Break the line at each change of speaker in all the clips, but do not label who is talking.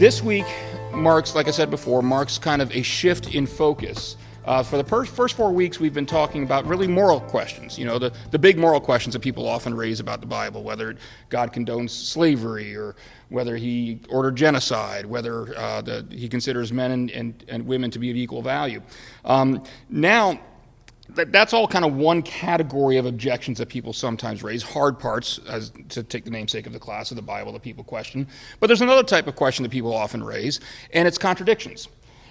This week marks, like I said before, marks kind of a shift in focus. For the first 4 weeks, we've been talking about really moral questions, the big moral questions that people often raise about the Bible, whether God condones slavery or whether he ordered genocide, whether he considers men and women to be of equal value. Now, that's all kind of one category of objections that people sometimes raise, hard parts, as to take the namesake of the class of the Bible that people question. But there's another type of question that people often raise, and it's contradictions.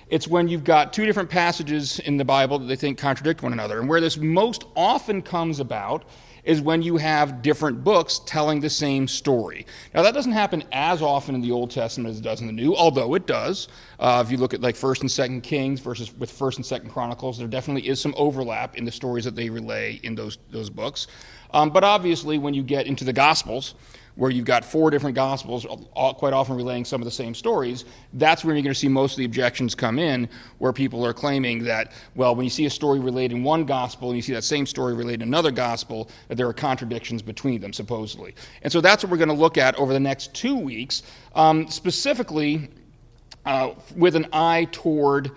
It's when you've got two different passages in the Bible that they think contradict one another. And where this most often comes about is when you have different books telling the same story. Now, that doesn't happen as often in the Old Testament as it does in the New, although it does. If you look at like 1st and 2nd Kings versus with 1st and 2nd Chronicles, there definitely is some overlap in the stories that they relay in those books. But obviously, when you get into the Gospels, where you've got 4 different Gospels, quite often relaying some of the same stories, that's where you're going to see most of the objections come in, where people are claiming that, well, when you see a story related in one Gospel and you see that same story related in another Gospel, that there are contradictions between them, supposedly. And so that's what we're going to look at over the next 2 weeks, specifically with an eye toward...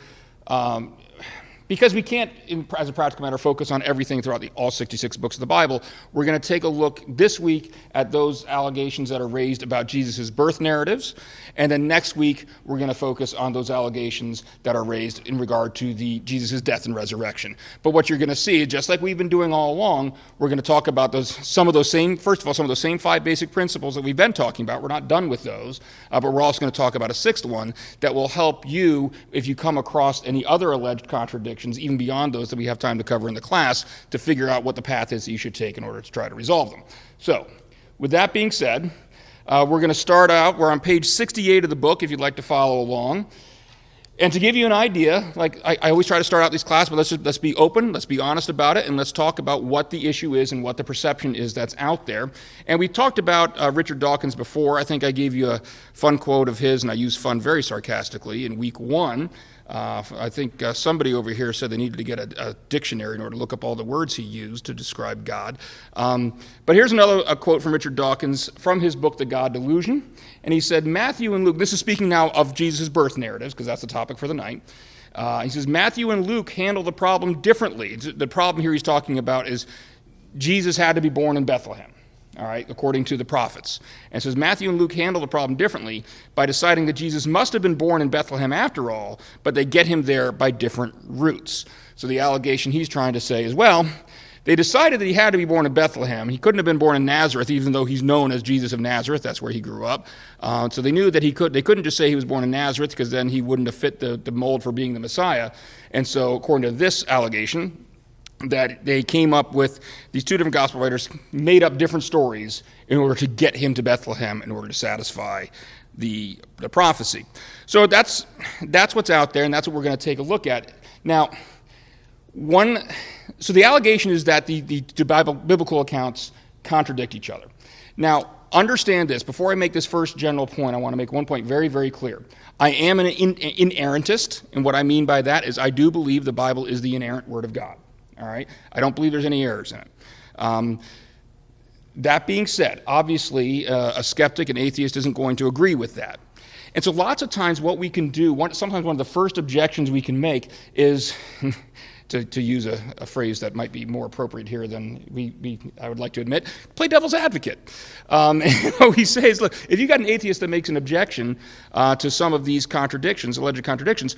because we can't, as a practical matter, focus on everything throughout all 66 books of the Bible, we're going to take a look this week at those allegations that are raised about Jesus' birth narratives, and then next week we're going to focus on those allegations that are raised in regard to Jesus' death and resurrection. But what you're going to see, just like we've been doing all along, we're going to talk about some of those same 5 basic principles that we've been talking about. We're not done with those, but we're also going to talk about a 6th one that will help you if you come across any other alleged contradictions, even beyond those that we have time to cover in the class, to figure out what the path is that you should take in order to try to resolve them. So, with that being said, we're going to start out, we're on page 68 of the book, if you'd like to follow along. And to give you an idea, like I always try to start out these classes, but let's be open, let's be honest about it, and let's talk about what the issue is and what the perception is that's out there. And we talked about Richard Dawkins before. I think I gave you a fun quote of his, and I used fun very sarcastically, in week 1. I think somebody over here said they needed to get a dictionary in order to look up all the words he used to describe God. But here's a quote from Richard Dawkins from his book, The God Delusion. And he said, Matthew and Luke, this is speaking now of Jesus' birth narratives, because that's the topic for the night. He says, Matthew and Luke handle the problem differently. The problem here he's talking about is Jesus had to be born in Bethlehem. All right, according to the prophets. And it says Matthew and Luke handle the problem differently by deciding that Jesus must have been born in Bethlehem after all, but they get him there by different routes. So the allegation he's trying to say is, well, they decided that he had to be born in Bethlehem. He couldn't have been born in Nazareth, even though he's known as Jesus of Nazareth. That's where he grew up. So they knew that they couldn't just say he was born in Nazareth, because then he wouldn't have fit the mold for being the Messiah. And so according to this allegation, that they came up with, these 2 different gospel writers made up different stories in order to get him to Bethlehem in order to satisfy the prophecy. So that's what's out there, and that's what we're going to take a look at. Now, so the allegation is that the biblical accounts contradict each other. Now, understand this. Before I make this first general point, I want to make one point very, very clear. I am an inerrantist, and what I mean by that is I do believe the Bible is the inerrant Word of God. All right? I don't believe there's any errors in it. That being said, obviously, a skeptic, an atheist, isn't going to agree with that. And so lots of times what we can do, sometimes one of the first objections we can make is, to use a phrase that might be more appropriate here than I would like to admit, play devil's advocate. And what we say is, look, if you got an atheist that makes an objection to some of these contradictions, alleged contradictions,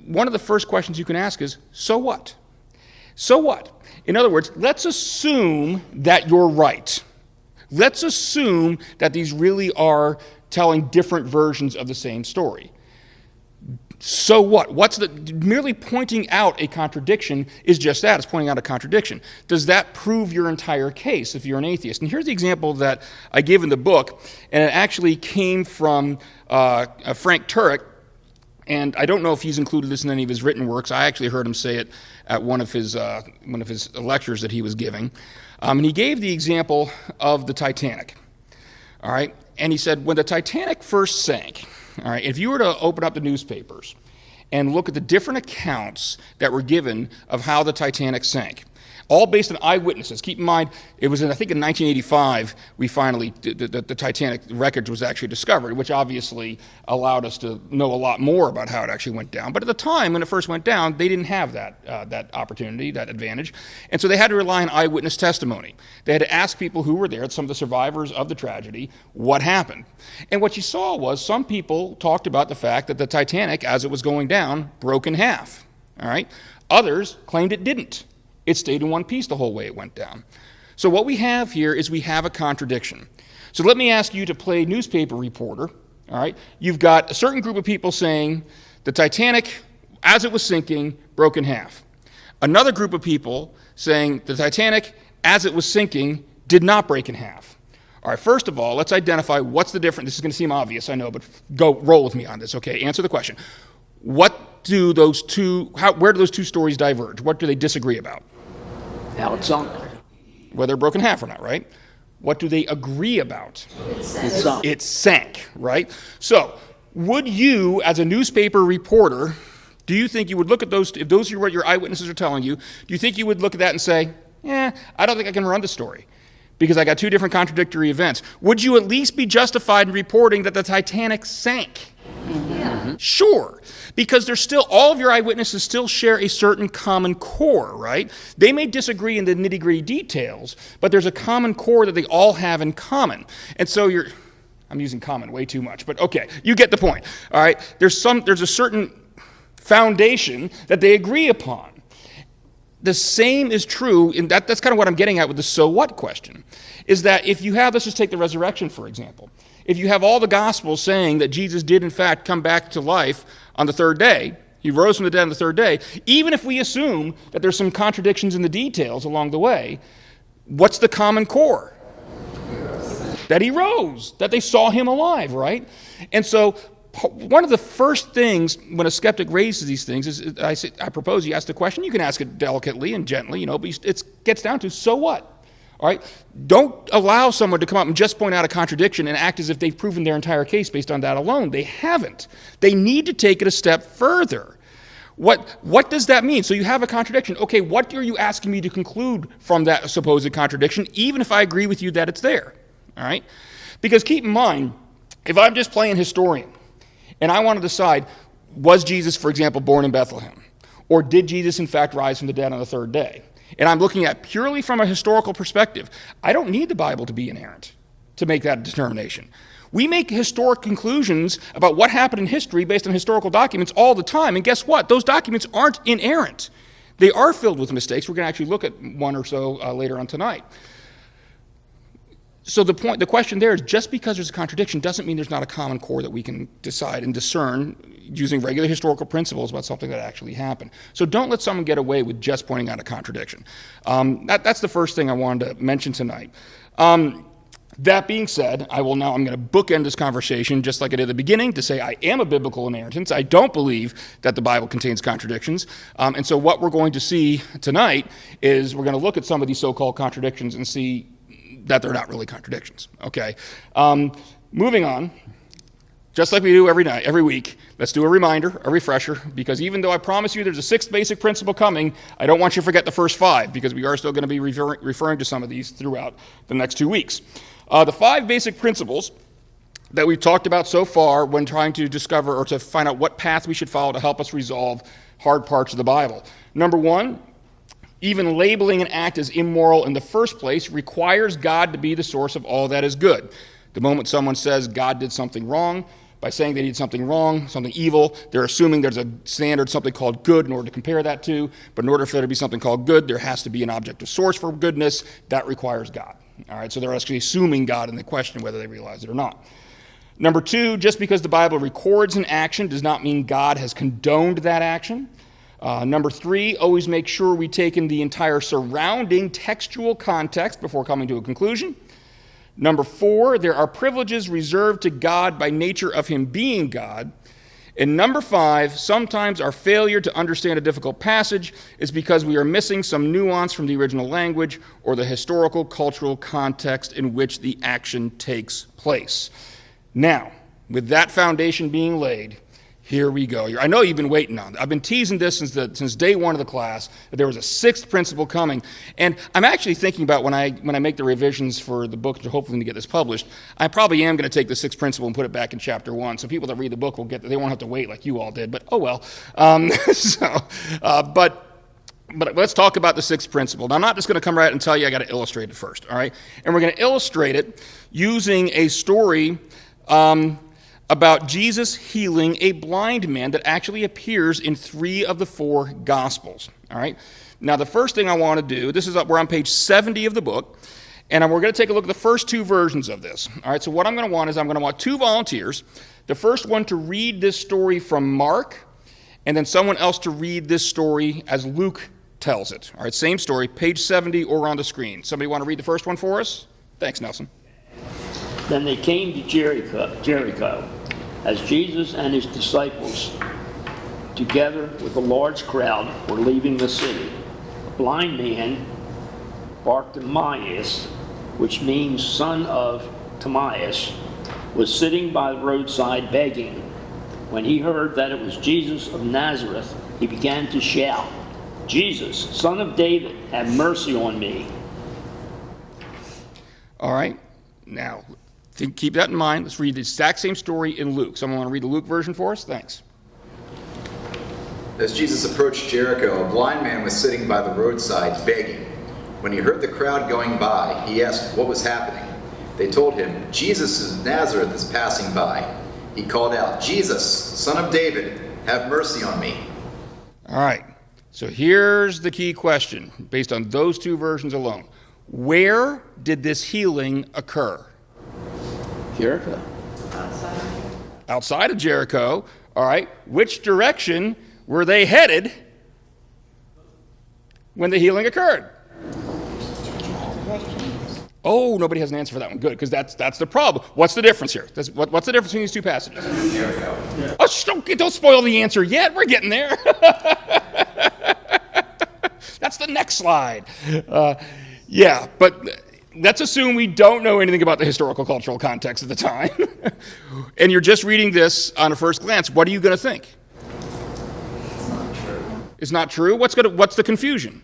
one of the first questions you can ask is, so what? So what? In other words, let's assume that you're right. Let's assume that these really are telling different versions of the same story. So what? Merely pointing out a contradiction is just that. It's pointing out a contradiction. Does that prove your entire case if you're an atheist? And here's the example that I give in the book, and it actually came from Frank Turek. And I don't know if he's included this in any of his written works. I actually heard him say it at one of his lectures that he was giving. And he gave the example of the Titanic. All right? And he said, when the Titanic first sank, all right, if you were to open up the newspapers and look at the different accounts that were given of how the Titanic sank, all based on eyewitnesses. Keep in mind, it was I think in 1985, we finally, the Titanic wreckage was actually discovered, which obviously allowed us to know a lot more about how it actually went down. But at the time, when it first went down, they didn't have that opportunity, that advantage. And so they had to rely on eyewitness testimony. They had to ask people who were there, some of the survivors of the tragedy, what happened. And what you saw was some people talked about the fact that the Titanic, as it was going down, broke in half. All right? Others claimed it didn't. It stayed in one piece the whole way it went down. So what we have here is we have a contradiction. So let me ask you to play newspaper reporter. All right? You've got a certain group of people saying the Titanic, as it was sinking, broke in half. Another group of people saying the Titanic, as it was sinking, did not break in half. All right, first of all, let's identify what's the difference. This is going to seem obvious, I know, but roll with me on this, okay? Answer the question. Where do those two stories diverge? What do they disagree about?
How it sunk.
Whether it broke in half or not, right? What do they agree about?
It sunk.
It sank, right? So, would you, as a newspaper reporter, do you think you would look at those, if those are what your eyewitnesses are telling you, do you think you would look at that and say, I don't think I can run the story because I got two different contradictory events? Would you at least be justified in reporting that the Titanic sank? Yeah. Sure, because there's still, all of your eyewitnesses still share a certain common core, right? They may disagree in the nitty-gritty details, but there's a common core that they all have in common. And so I'm using common way too much, but okay, you get the point, all right? There's a certain foundation that they agree upon. The same is true, and that's kind of what I'm getting at with the so what question, is that if you have, let's just take the resurrection, for example. If you have all the Gospels saying that Jesus did, in fact, come back to life on the third day, he rose from the dead on the third day, even if we assume that there's some contradictions in the details along the way, what's the common core? That he rose, that they saw him alive, right? And so one of the first things when a skeptic raises these things is, I propose you ask the question. You can ask it delicately and gently, but it gets down to, so what? All right? Don't allow someone to come up and just point out a contradiction and act as if they've proven their entire case based on that alone. They haven't. They need to take it a step further. What does that mean? So you have a contradiction. Okay, what are you asking me to conclude from that supposed contradiction, even if I agree with you that it's there? All right? Because keep in mind, if I'm just playing historian and I want to decide, was Jesus, for example, born in Bethlehem? Or did Jesus, in fact, rise from the dead on the third day? And I'm looking at purely from a historical perspective. I don't need the Bible to be inerrant to make that determination. We make historic conclusions about what happened in history based on historical documents all the time. And guess what? Those documents aren't inerrant. They are filled with mistakes. We're going to actually look at one or so later on tonight. So the question there is, just because there's a contradiction doesn't mean there's not a common core that we can decide and discern using regular historical principles about something that actually happened. So don't let someone get away with just pointing out a contradiction. That's the first thing I wanted to mention tonight. That being said, I'm going to bookend this conversation just like I did at the beginning to say I am a biblical inerrantist. I don't believe that the Bible contains contradictions. And so what we're going to see tonight is we're going to look at some of these so-called contradictions and see that they're not really contradictions, okay? Moving on, just like we do every week, let's do a reminder, a refresher, because even though I promise you there's a sixth basic principle coming, I don't want you to forget the first five, because we are still going to be referring to some of these throughout the next 2 weeks. The 5 basic principles that we've talked about so far when trying to discover or to find out what path we should follow to help us resolve hard parts of the Bible. Number 1, even labeling an act as immoral in the first place requires God to be the source of all that is good. The moment someone says God did something wrong, by saying they did something wrong, something evil, they're assuming there's a standard, something called good, in order to compare that to. But in order for there to be something called good, there has to be an objective source for goodness. That requires God. All right, so they're actually assuming God in the question whether they realize it or not. Number 2, just because the Bible records an action does not mean God has condoned that action. Number 3, always make sure we take in the entire surrounding textual context before coming to a conclusion. Number 4, there are privileges reserved to God by nature of him being God. And number 5, sometimes our failure to understand a difficult passage is because we are missing some nuance from the original language or the historical, cultural context in which the action takes place. Now, with that foundation being laid, Here we go. I know you've been waiting on it. I've been teasing this since day one of the class, that there was a sixth principle coming. And I'm actually thinking about when I make the revisions for the book, hopefully to get this published, I probably am going to take the sixth principle and put it back in chapter 1. So people that read the book they won't have to wait like you all did, but oh well. But let's talk about the sixth principle. Now, I'm not just going to come right out and tell you. I got to illustrate it first, all right? And we're going to illustrate it using a story about Jesus healing a blind man that actually appears in 3 of the 4 Gospels, all right? Now, the first thing I want to do, we're on page 70 of the book, and we're going to take a look at the first 2 versions of this, all right? So what I'm going to want 2 volunteers, the first one to read this story from Mark, and then someone else to read this story as Luke tells it, all right? Same story, page 70 or on the screen. Somebody want to read the first one for us? Thanks, Nelson.
Then they came to Jericho, as Jesus and his disciples, together with a large crowd, were leaving the city. A blind man, Bartimaeus, which means son of Timaeus, was sitting by the roadside begging. When he heard that it was Jesus of Nazareth, he began to shout, "Jesus, son of David, have mercy on me."
All right, now, keep that in mind. Let's read the exact same story in Luke. Someone want to read the Luke version for us? Thanks.
As Jesus approached Jericho, a blind man was sitting by the roadside begging. When he heard the crowd going by, he asked what was happening. They told him, "Jesus of Nazareth is passing by." He called out, "Jesus, son of David, have mercy on me."
All right, so here's the key question based on those 2 versions alone. Where did this healing occur?
Jericho.
Outside of Jericho. All right, which direction were they headed when the healing occurred? Oh, nobody has an answer for that one. Good, because that's the problem. What's the difference here? What's the difference between these 2 passages?
Jericho.
Oh, don't spoil the answer yet. We're getting there. That's the next slide. Yeah, but let's assume we don't know anything about the historical cultural context at the time. And you're just reading this on a first glance. What are you going to think?
It's not true.
It's not true? What's the confusion?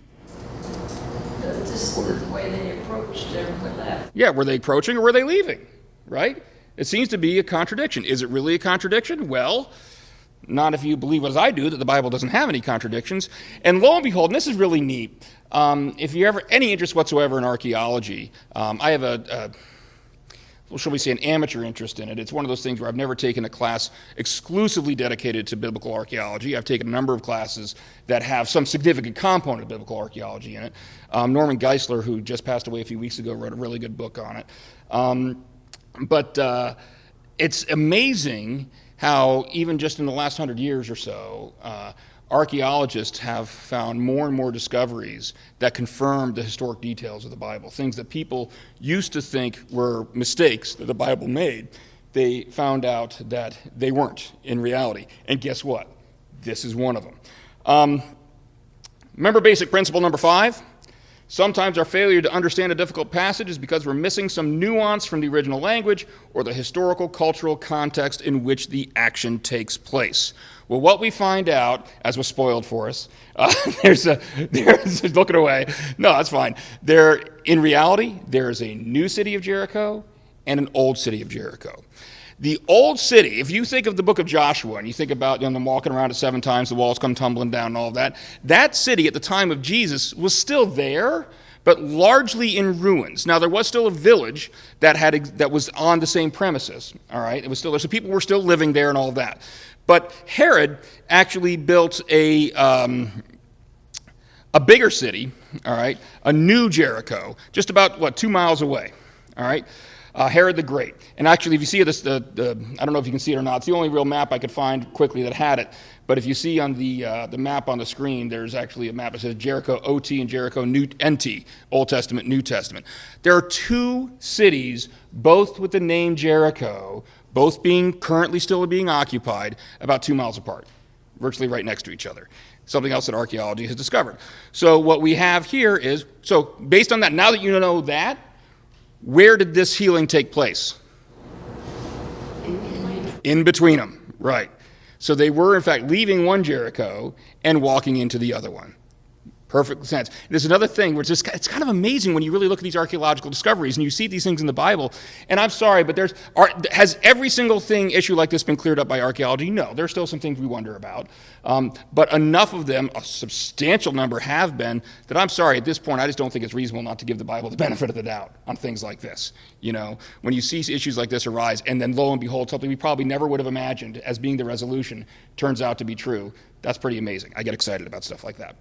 Just the way they approached everyone left.
Yeah, were they approaching or were they leaving? Right? It seems to be a contradiction. Is it really a contradiction? Well, not if you believe as I do that the Bible doesn't have any contradictions. And lo and behold, and this is really neat, if you ever any interest whatsoever in archaeology, I have shall we say, an amateur interest in it. It's one of those things where I've never taken a class exclusively dedicated to biblical archaeology. I've taken a number of classes that have some significant component of biblical archaeology in it. Norman Geisler, who just passed away a few weeks ago, wrote a really good book on it. But it's amazing how even just in the last 100 years or so, archaeologists have found more and more discoveries that confirm the historic details of the Bible. Things that people used to think were mistakes that the Bible made, they found out that they weren't in reality. And guess what? This is one of them. Remember basic principle number 5? Sometimes our failure to understand a difficult passage is because we're missing some nuance from the original language or the historical, cultural context in which the action takes place. Well, what we find out, as was spoiled for us, there's looking away. No, that's fine. In reality, there is a new city of Jericho and an old city of Jericho. The old city, if you think of the book of Joshua and you think about them walking around it 7 times, the walls come tumbling down and all of that, that city at the time of Jesus was still there, but largely in ruins. Now, there was still a village that was on the same premises, all right? It was still there, so people were still living there and all of that. But Herod actually built a bigger city, all right, a new Jericho, just about, 2 miles away, all right? Herod the Great. And actually, if you see this, I don't know if you can see it or not, it's the only real map I could find quickly that had it. But if you see on the map on the screen, there's actually a map that says Jericho OT and Jericho NT, Old Testament, New Testament. There are 2 cities, both with the name Jericho, both currently still being occupied, about 2 miles apart, virtually right next to each other. Something else that archaeology has discovered. So what we have here is, so based on that, now that you know that, where did this healing take place? In between them, right. So they were, in fact, leaving one Jericho and walking into the other one. Perfect sense. There's another thing where it's kind of amazing when you really look at these archaeological discoveries and you see these things in the Bible. And I'm sorry, but has every single issue like this been cleared up by archaeology? No. There's still some things we wonder about. But enough of them, a substantial number have been, that I'm sorry, at this point, I just don't think it's reasonable not to give the Bible the benefit of the doubt on things like this. When you see issues like this arise, and then lo and behold, something we probably never would have imagined as being the resolution turns out to be true, that's pretty amazing. I get excited about stuff like that.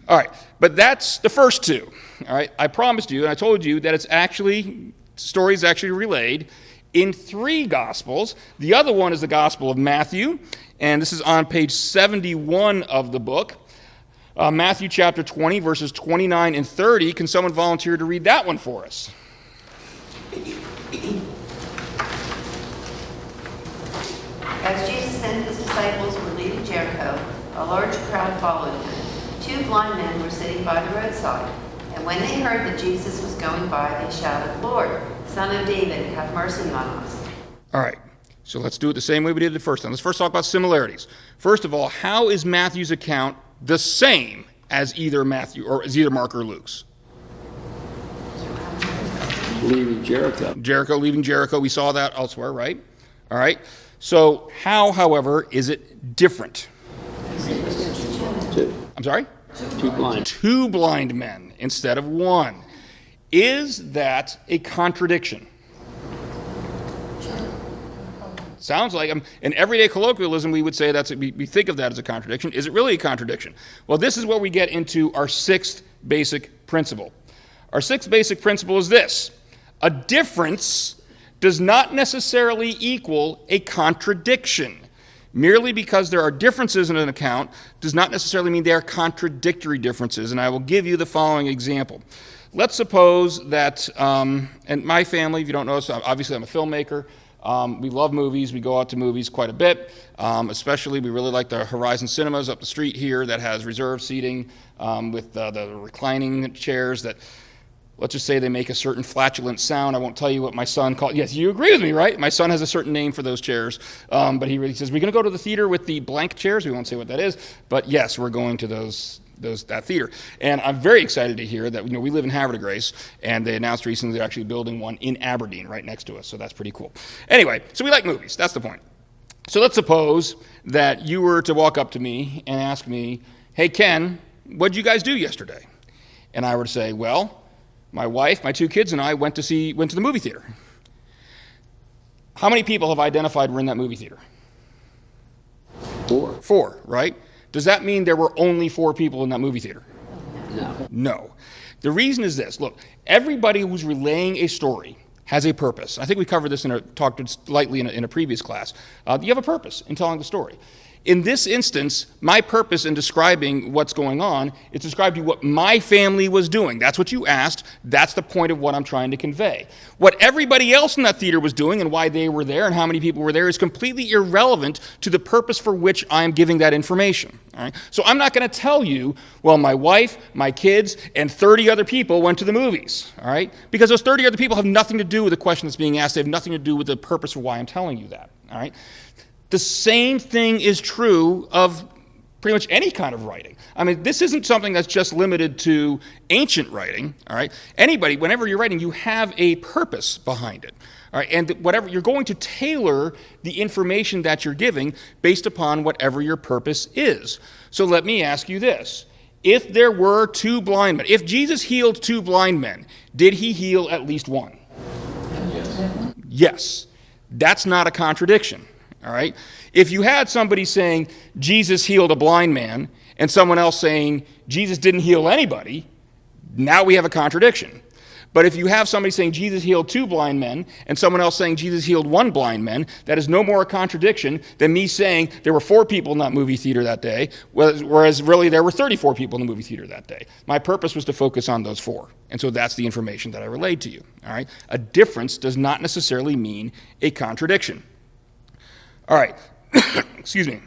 All right, but that's the first two. All right, I promised you and I told you that stories actually relayed in 3 Gospels. The other one is the Gospel of Matthew, and this is on page 71 of the book. Matthew chapter 20, verses 29 and 30. Can someone volunteer to read that one for us?
As Jesus and his disciples were leaving Jericho, a large crowd followed him. 2 blind men were sitting by the roadside, and when they heard that Jesus was going by, they shouted, "Lord, Son of David, have mercy on us."
All right, so let's do it the same way we did the first time. Let's first talk about similarities. First of all, how is Matthew's account the same as either Mark or Luke's?
Leaving Jericho.
Leaving Jericho, we saw that elsewhere, right? All right, so how, however, is it different?
2.
I'm sorry?
2 blind.
2 blind men instead of 1. Is that a contradiction? Sounds like in everyday colloquialism we would say we think of that as a contradiction. Is it really a contradiction? Well, this is where we get into our 6th basic principle. Our 6th basic principle is this: a difference does not necessarily equal a contradiction. Merely because there are differences in an account does not necessarily mean they are contradictory differences, and I will give you the following example. Let's suppose that, and my family, if you don't know, so obviously I'm a filmmaker. We love movies. We go out to movies quite a bit. Especially, we really like the Horizon Cinemas up the street here that has reserved seating with the reclining chairs that, let's just say they make a certain flatulent sound. I won't tell you what my son called. Yes, you agree with me, right? My son has a certain name for those chairs. But he really says, we're going to go to the theater with the blank chairs. We won't say what that is. But yes, we're going to that theater. And I'm very excited to hear that, we live in Havre de Grace, and they announced recently they're actually building one in Aberdeen right next to us. So that's pretty cool. Anyway, so we like movies. That's the point. So let's suppose that you were to walk up to me and ask me, "Hey, Ken, what did you guys do yesterday?" And I were to say, "Well, my wife, my 2 kids, and I went to the movie theater." How many people have identified were in that movie theater?
4.
4, right? Does that mean there were only 4 people in that movie theater?
No.
No. The reason is this. Look, everybody who's relaying a story has a purpose. I think we covered this talked lightly in a previous class. You have a purpose in telling the story. In this instance, my purpose in describing what's going on is to describe to you what my family was doing. That's what you asked. That's the point of what I'm trying to convey. What everybody else in that theater was doing and why they were there and how many people were there is completely irrelevant to the purpose for which I'm giving that information. All right? So I'm not going to tell you, well, my wife, my kids, and 30 other people went to the movies. All right? Because those 30 other people have nothing to do with the question that's being asked. They have nothing to do with the purpose for why I'm telling you that. All right? The same thing is true of pretty much any kind of writing. I mean, this isn't something that's just limited to ancient writing, all right? Anybody, whenever you're writing, you have a purpose behind it, all right? And whatever, you're going to tailor the information that you're giving based upon whatever your purpose is. So let me ask you this. If there were 2 blind men, if Jesus healed 2 blind men, did he heal at least 1? Yes. That's not a contradiction. All right? If you had somebody saying Jesus healed a blind man and someone else saying Jesus didn't heal anybody, now we have a contradiction. But if you have somebody saying Jesus healed 2 blind men and someone else saying Jesus healed 1 blind man, that is no more a contradiction than me saying there were 4 people in that movie theater that day, whereas really there were 34 people in the movie theater that day. My purpose was to focus on those 4. And so that's the information that I relayed to you. All right? A difference does not necessarily mean a contradiction. All right, excuse me.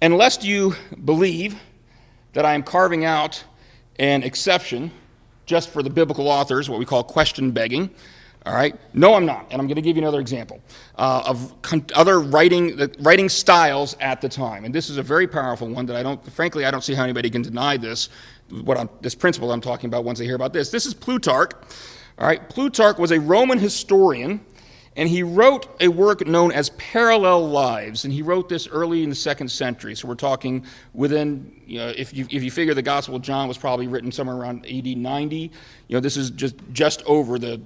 And lest you believe that I am carving out an exception just for the biblical authors, what we call question begging, All right? No, I'm not. And I'm going to give you another example of other writing styles at the time. And this is a very powerful one that I don't see how anybody can deny this, this principle I'm talking about once they hear about this. This is Plutarch. All right? Plutarch was a Roman historian, and he wrote a work known as Parallel Lives, and he wrote this early in the 2nd century. So we're talking within, if you figure the Gospel of John was probably written somewhere around AD 90, this is just over the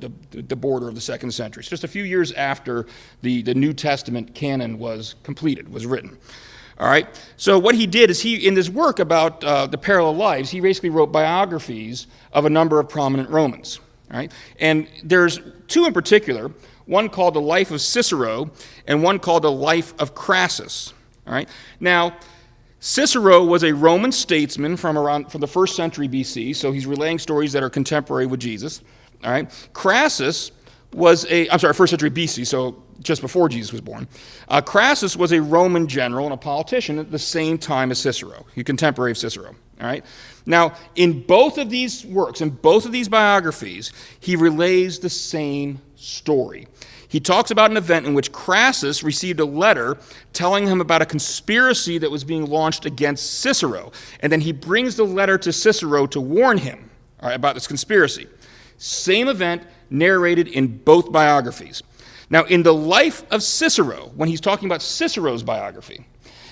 border of the 2nd century. It's just a few years after the New Testament canon was completed, was written. All right. So what he did is in this work about the Parallel Lives, he basically wrote biographies of a number of prominent Romans. All right. And there's two in particular. One called The Life of Cicero, and one called The Life of Crassus. All right. Now, Cicero was a Roman statesman from the 1st century BC, so he's relaying stories that are contemporary with Jesus. All right. Crassus was 1st century BC, so just before Jesus was born. Crassus was a Roman general and a politician at the same time as Cicero, a contemporary of Cicero. All right. Now, in both of these works, in both of these biographies, he relays the same story. He talks about an event in which Crassus received a letter telling him about a conspiracy that was being launched against Cicero. And then he brings the letter to Cicero to warn him, all right, about this conspiracy. Same event narrated in both biographies. Now, in the Life of Cicero, when he's talking about Cicero's biography,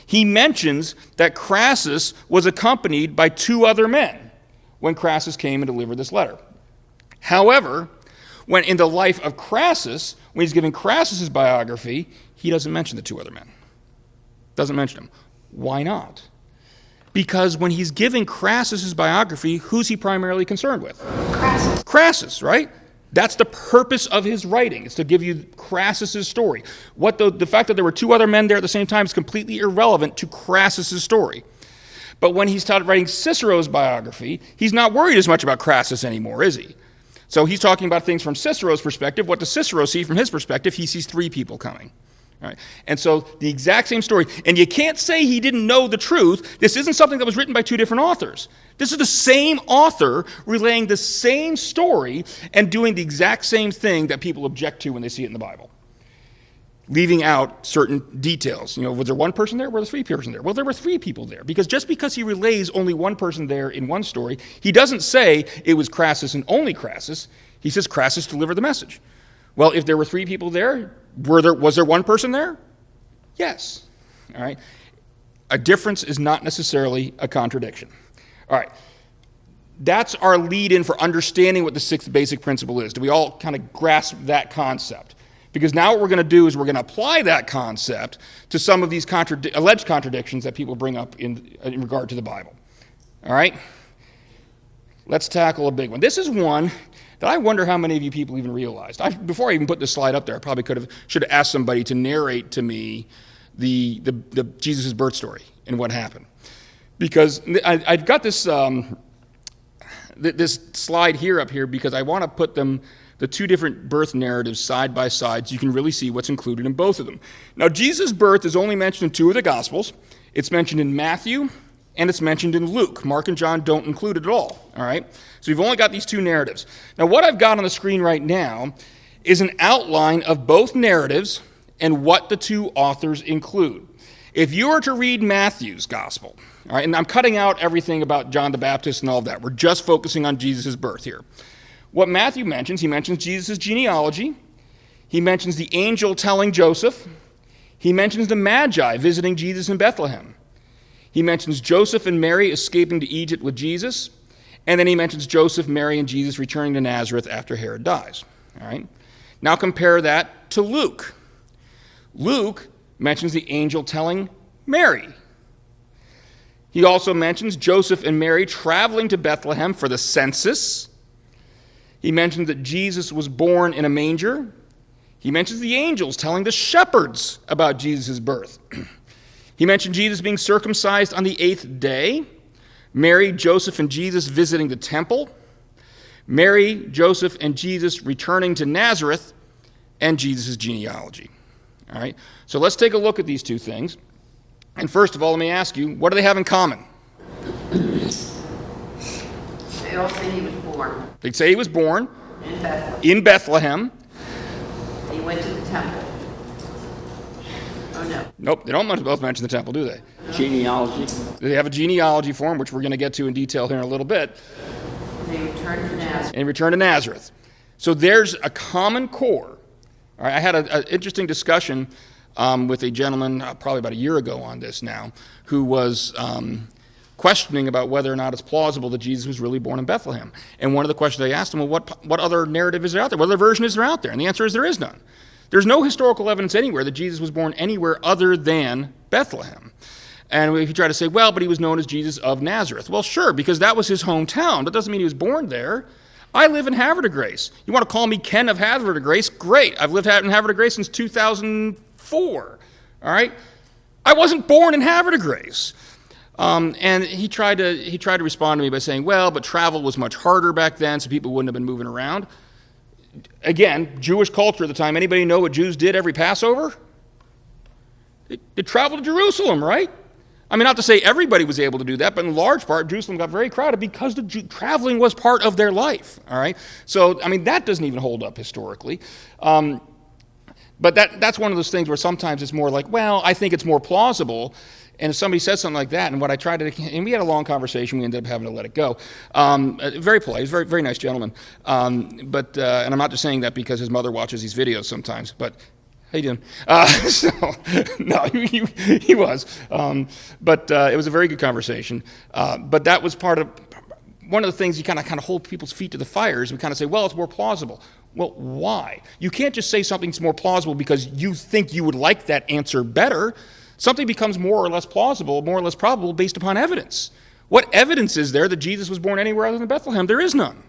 he mentions that Crassus was accompanied by 2 other men when Crassus came and delivered this letter. However, when in the Life of Crassus, when he's giving Crassus's biography, he doesn't mention the 2 other men. Doesn't mention them. Why not? Because when he's giving Crassus's biography, who's he primarily concerned with?
Crassus.
Crassus, right? That's the purpose of his writing. It's to give you Crassus's story. The fact that there were 2 other men there at the same time is completely irrelevant to Crassus's story. But when he's writing Cicero's biography, he's not worried as much about Crassus anymore, is he? So he's talking about things from Cicero's perspective. What does Cicero see from his perspective? He sees 3 people coming. All right. And so the exact same story. And you can't say he didn't know the truth. This isn't something that was written by 2 different authors. This is the same author relaying the same story and doing the exact same thing that people object to when they see it in the Bible. Leaving out certain details. Was there 1 person there? Were there 3 people there? Well, there were 3 people there. Because he relays only 1 person there in one story, he doesn't say it was Crassus and only Crassus. He says Crassus delivered the message. Well, if there were 3 people there, was there 1 person there? Yes. All right. A difference is not necessarily a contradiction. All right. That's our lead-in for understanding what the 6th basic principle is. Do we all kind of grasp that concept? Because now what we're going to do is we're going to apply that concept to some of these alleged contradictions that people bring up in regard to the Bible. All right? Let's tackle a big one. This is one that I wonder how many of you people even realized. Before I even put this slide up there, I probably should have asked somebody to narrate to me the Jesus' birth story and what happened. Because I've got this this slide up here because I want to put the 2 different birth narratives side by side so you can really see what's included in both of them. Now, Jesus' birth is only mentioned in 2 of the Gospels. It's mentioned in Matthew and it's mentioned in Luke. Mark and John don't include it at all right? So we've only got these 2 narratives. Now, what I've got on the screen right now is an outline of both narratives and what the 2 authors include. If you were to read Matthew's Gospel, all right, and I'm cutting out everything about John the Baptist and all of that. We're just focusing on Jesus' birth here. What Matthew mentions, he mentions Jesus' genealogy. He mentions the angel telling Joseph. He mentions the Magi visiting Jesus in Bethlehem. He mentions Joseph and Mary escaping to Egypt with Jesus. And then he mentions Joseph, Mary, and Jesus returning to Nazareth after Herod dies. All right. Now compare that to Luke. Luke mentions the angel telling Mary. He also mentions Joseph and Mary traveling to Bethlehem for the census. He mentions that Jesus was born in a manger. He mentions the angels telling the shepherds about Jesus' birth. He mentioned Jesus being circumcised on the 8th day. Mary, Joseph, and Jesus visiting the temple. Mary, Joseph, and Jesus returning to Nazareth. And Jesus' genealogy. All right? So let's take a look at these 2 things. And first of all, let me ask you, what do they have in common?
They all say he was born
They say he was born
in Bethlehem.
in Bethlehem.
went to the temple. Oh, no.
Nope, they don't both mention the temple, do they?
Genealogy.
They have a genealogy form, which we're going to get to in detail here in a little bit.
They returned to Nazareth.
And return to Nazareth. So there's a common core. All right, I had an interesting discussion with a gentleman probably about a year ago on this now, who was questioning about whether or not it's plausible that Jesus was really born in Bethlehem. And one of the questions I asked him, well, what other narrative is there out there? What other version is there out there? And the answer is there is none. There's no historical evidence anywhere that Jesus was born anywhere other than Bethlehem. And if you try to say, well, but he was known as Jesus of Nazareth. Well, sure, because that was his hometown. That doesn't mean he was born there. I live in Havre de Grace. You want to call me Ken of Havre de Grace? Great. I've lived in Havre de Grace since 2004. All right? I wasn't born in Havre de Grace. And he tried to respond to me by saying, well, but travel was much harder back then, so people wouldn't have been moving around. Again, Jewish culture at the time, anybody know what Jews did every Passover? They traveled to Jerusalem, right? I mean, not to say everybody was able to do that, but in large part, Jerusalem got very crowded because traveling was part of their life, all right? So, I mean, that doesn't even hold up historically. But that's one of those things where sometimes it's more like, well, I think it's more plausible. And if somebody says something like that, and what I tried to, and we had a long conversation, we ended up having to let it go. Very polite, he's a very, very nice gentleman. And I'm not just saying that because his mother watches these videos sometimes, but how you doing? No, he was. But it was a very good conversation. But that was part of, one of the things you kind of hold people's feet to the fire is we kind of say, well, it's more plausible. Well, why? You can't just say something's more plausible because you think you would like that answer better. Something becomes more or less plausible, more or less probable based upon evidence. What evidence is there that Jesus was born anywhere other than Bethlehem? There is none.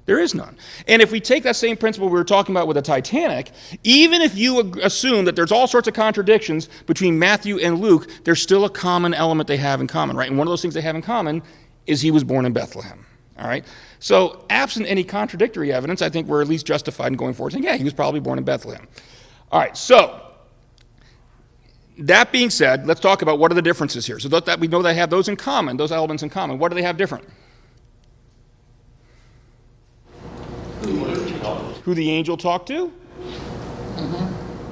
There is none. And if we take that same principle we were talking about with the Titanic, even if you assume that there's all sorts of contradictions between Matthew and Luke, there's still a common element they have in common, right? And one of those things they have in common is he was born in Bethlehem, all right? So absent any contradictory evidence, I think we're at least justified in going forward saying, yeah, he was probably born in Bethlehem. All right, so that being said, let's talk about what are the differences here. So that we know they have those in common, those elements in common. What do they have different? Who the angel talked to?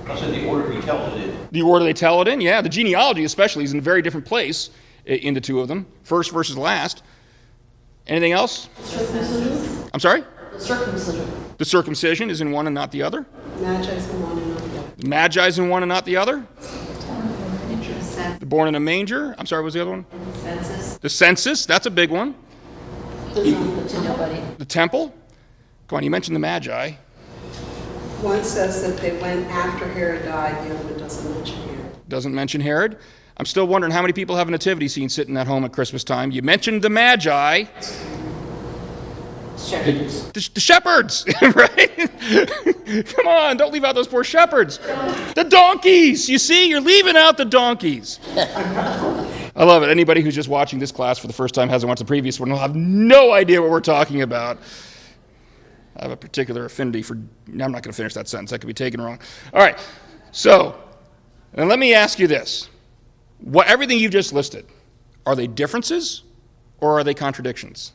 I said the order he tells it in.
The order they tell it in, yeah. The genealogy especially is in a very different place in the two of them. First versus last. Anything else?
Circumcision.
I'm sorry?
The circumcision.
The circumcision is in one and not the other.
Magi's in one and not the other.
Magi's in one and not the other. The born in a manger. I'm sorry, what was the other one?
Census.
The census, that's a big one.
Nobody.
The temple. Come on, you mentioned the Magi.
One says that they went after Herod died, the other one doesn't mention Herod.
Doesn't mention Herod. I'm still wondering how many people have a nativity scene sitting at home at Christmas time. You mentioned the Magi.
Shepherds.
The shepherds, right? Come on, don't leave out those poor shepherds. The donkeys, you see, you're leaving out the donkeys. I love it. Anybody who's just watching this class for the first time, hasn't watched the previous one, will have no idea what we're talking about. I have a particular affinity for, no, I'm not going to finish that sentence. That could be taken wrong. All right, so, and let me ask you this. Everything you've just listed, are they differences or are they contradictions?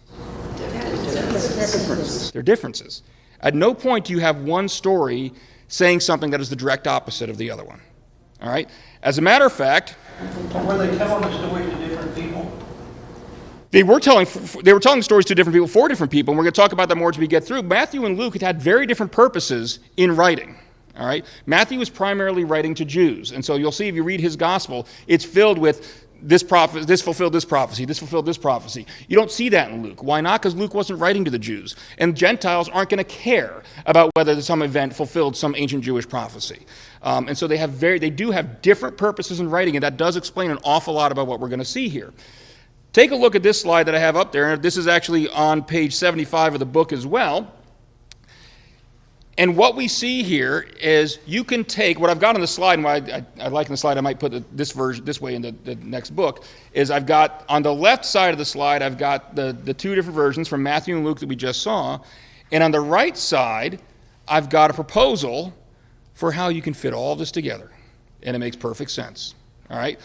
They're differences. At no point do you have one story saying something that is the direct opposite of the other one. All right? As a matter of fact,
Were they telling the stories to different people?
they were telling stories to different people for different people, and we're going to talk about that more as we get through. Matthew and Luke had very different purposes in writing. All right? Matthew was primarily writing to Jews, and so you'll see if you read his gospel, it's filled with this fulfilled this prophecy, this fulfilled this prophecy. You don't see that in Luke. Why not? Because Luke wasn't writing to the Jews. And Gentiles aren't going to care about whether some event fulfilled some ancient Jewish prophecy. And so they do have different purposes in writing, and that does explain an awful lot about what we're going to see here. Take a look at this slide that I have up there. This is actually on page 75 of the book as well. And what we see here is you can take what I've got on the slide, and why I like in the slide, I might put this version this way in the next book, is I've got on the left side of the slide, I've got the two different versions from Matthew and Luke that we just saw. And on the right side, I've got a proposal for how you can fit all this together. And it makes perfect sense. All right?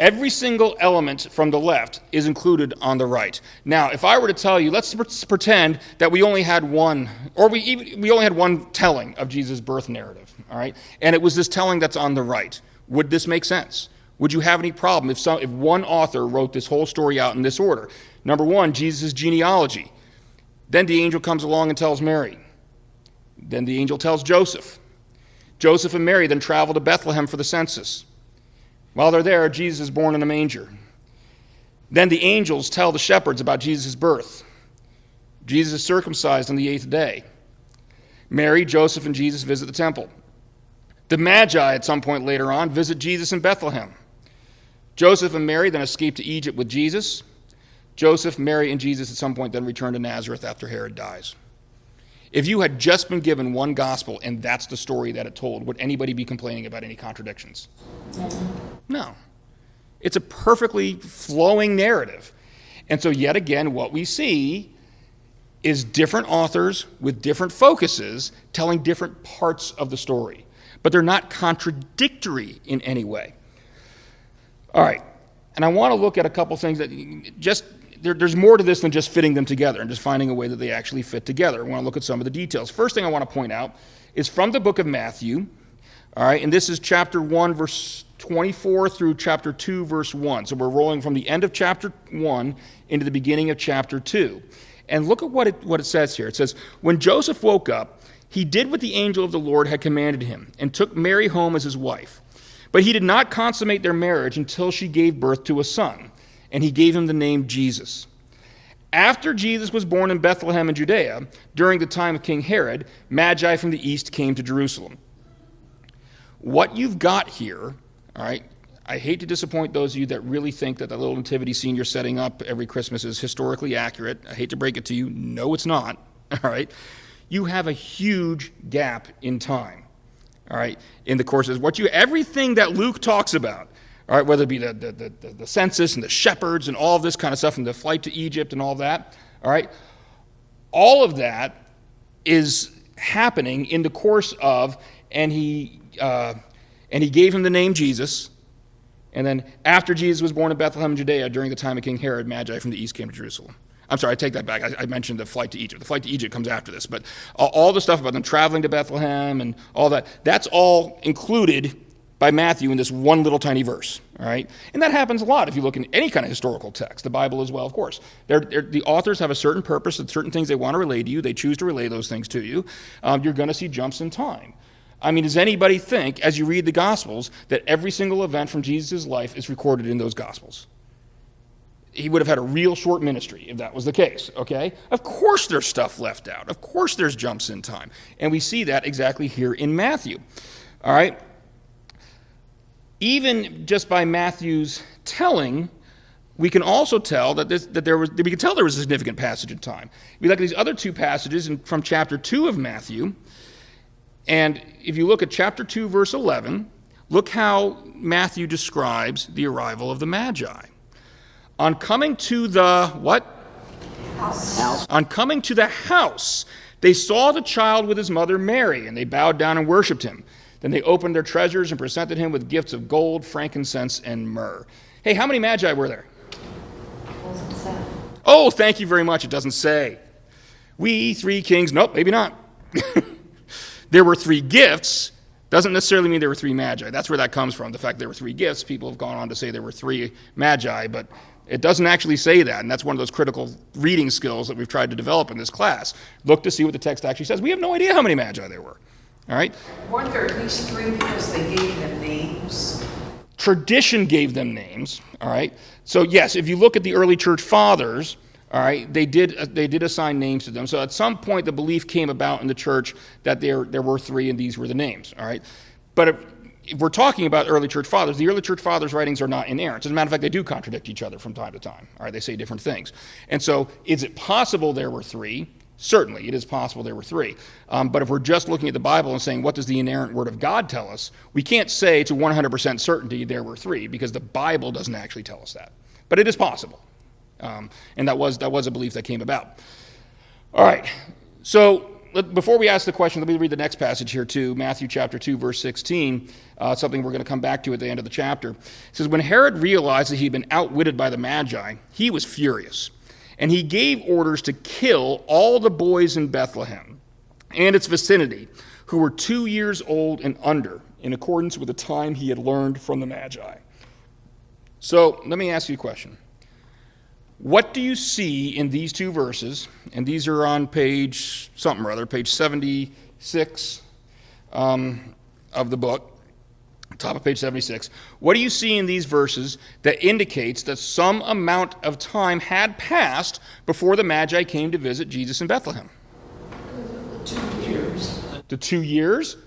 Every single element from the left is included on the right. Now, if I were to tell you, let's pretend that we only had one, or we only had one telling of Jesus' birth narrative, all right? And it was this telling that's on the right. Would this make sense? Would you have any problem if one author wrote this whole story out in this order? Number one, Jesus' genealogy. Then the angel comes along and tells Mary. Then the angel tells Joseph. Joseph and Mary then travel to Bethlehem for the census. While they're there, Jesus is born in a manger. Then the angels tell the shepherds about Jesus' birth. Jesus is circumcised on the 8th day. Mary, Joseph, and Jesus visit the temple. The Magi, at some point later on, visit Jesus in Bethlehem. Joseph and Mary then escape to Egypt with Jesus. Joseph, Mary, and Jesus at some point then return to Nazareth after Herod dies. If you had just been given one gospel and that's the story that it told, would anybody be complaining about any contradictions? No. It's a perfectly flowing narrative. And so yet again, what we see is different authors with different focuses telling different parts of the story. But they're not contradictory in any way. All right. And I want to look at a couple things that just... There's more to this than just fitting them together and just finding a way that they actually fit together. I want to look at some of the details. First thing I want to point out is from the book of Matthew, all right, and this is chapter 1, verse 24 through chapter 2, verse 1. So we're rolling from the end of chapter 1 into the beginning of chapter 2. And look at what it says here. It says, "When Joseph woke up, he did what the angel of the Lord had commanded him and took Mary home as his wife. But he did not consummate their marriage until she gave birth to a son. And he gave him the name Jesus. After Jesus was born in Bethlehem in Judea, during the time of King Herod, Magi from the east came to Jerusalem." What you've got here, all right, I hate to disappoint those of you that really think that the little nativity scene you're setting up every Christmas is historically accurate. I hate to break it to you. No, it's not. All right. You have a huge gap in time. All right. In the course of everything that Luke talks about. All right, whether it be the census and the shepherds and all of this kind of stuff and the flight to Egypt and all that, all right, all of that is happening in the course of, and he gave him the name Jesus, and then after Jesus was born in Bethlehem, Judea, during the time of King Herod, Magi from the east came to Jerusalem. I'm sorry, I take that back. I mentioned the flight to Egypt. The flight to Egypt comes after this, but all the stuff about them traveling to Bethlehem and all that, that's all included by Matthew in this one little tiny verse, all right? And that happens a lot if you look in any kind of historical text, the Bible as well, of course. The authors have a certain purpose and certain things they want to relay to you. They choose to relay those things to you. You're going to see jumps in time. I mean, does anybody think, as you read the Gospels, that every single event from Jesus' life is recorded in those Gospels? He would have had a real short ministry if that was the case, okay? Of course there's stuff left out. Of course there's jumps in time. And we see that exactly here in Matthew, all right? Even just by Matthew's telling, we can also tell that there was a significant passage in time. We look at these other two passages from chapter 2 of Matthew, and if you look at chapter 2, verse 11, look how Matthew describes the arrival of the Magi. On coming to the what?
House.
On coming to the house, they saw the child with his mother Mary, and they bowed down and worshipped him. Then they opened their treasures and presented him with gifts of gold, frankincense, and myrrh. Hey, how many Magi were there?
Doesn't say.
Oh, thank you very much. It doesn't say. We 3 kings. Nope, maybe not. There were 3 gifts. Doesn't necessarily mean there were 3 Magi. That's where that comes from, the fact there were 3 gifts. People have gone on to say there were 3 Magi, but it doesn't actually say that, and that's one of those critical reading skills that we've tried to develop in this class. Look to see what the text actually says. We have no idea how many Magi there were. All right?
Weren't there at least 3 because they gave them names?
Tradition gave them names, all right? So yes, if you look at the early church fathers, all right, they did assign names to them. So at some point the belief came about in the church that there were 3 and these were the names, all right? But if we're talking about early church fathers, the early church fathers' writings are not inerrant. As a matter of fact, they do contradict each other from time to time, all right? They say different things. And so is it possible there were 3? Certainly, it is possible there were 3. But if we're just looking at the Bible and saying, what does the inerrant Word of God tell us, we can't say to 100% certainty there were 3, because the Bible doesn't actually tell us that. But it is possible. And that was a belief that came about. All right, so before we ask the question, let me read the next passage here too, Matthew chapter 2, verse 16, something we're going to come back to at the end of the chapter. It says, when Herod realized that he'd been outwitted by the Magi, he was furious, and he gave orders to kill all the boys in Bethlehem and its vicinity who were 2 years old and under, in accordance with the time he had learned from the Magi. So let me ask you a question. What do you see in these two verses? And these are on page something or other, page 76 of the book, top of page 76. What do you see in these verses that indicates that some amount of time had passed before the Magi came to visit Jesus in Bethlehem?
2 years.
The 2 years?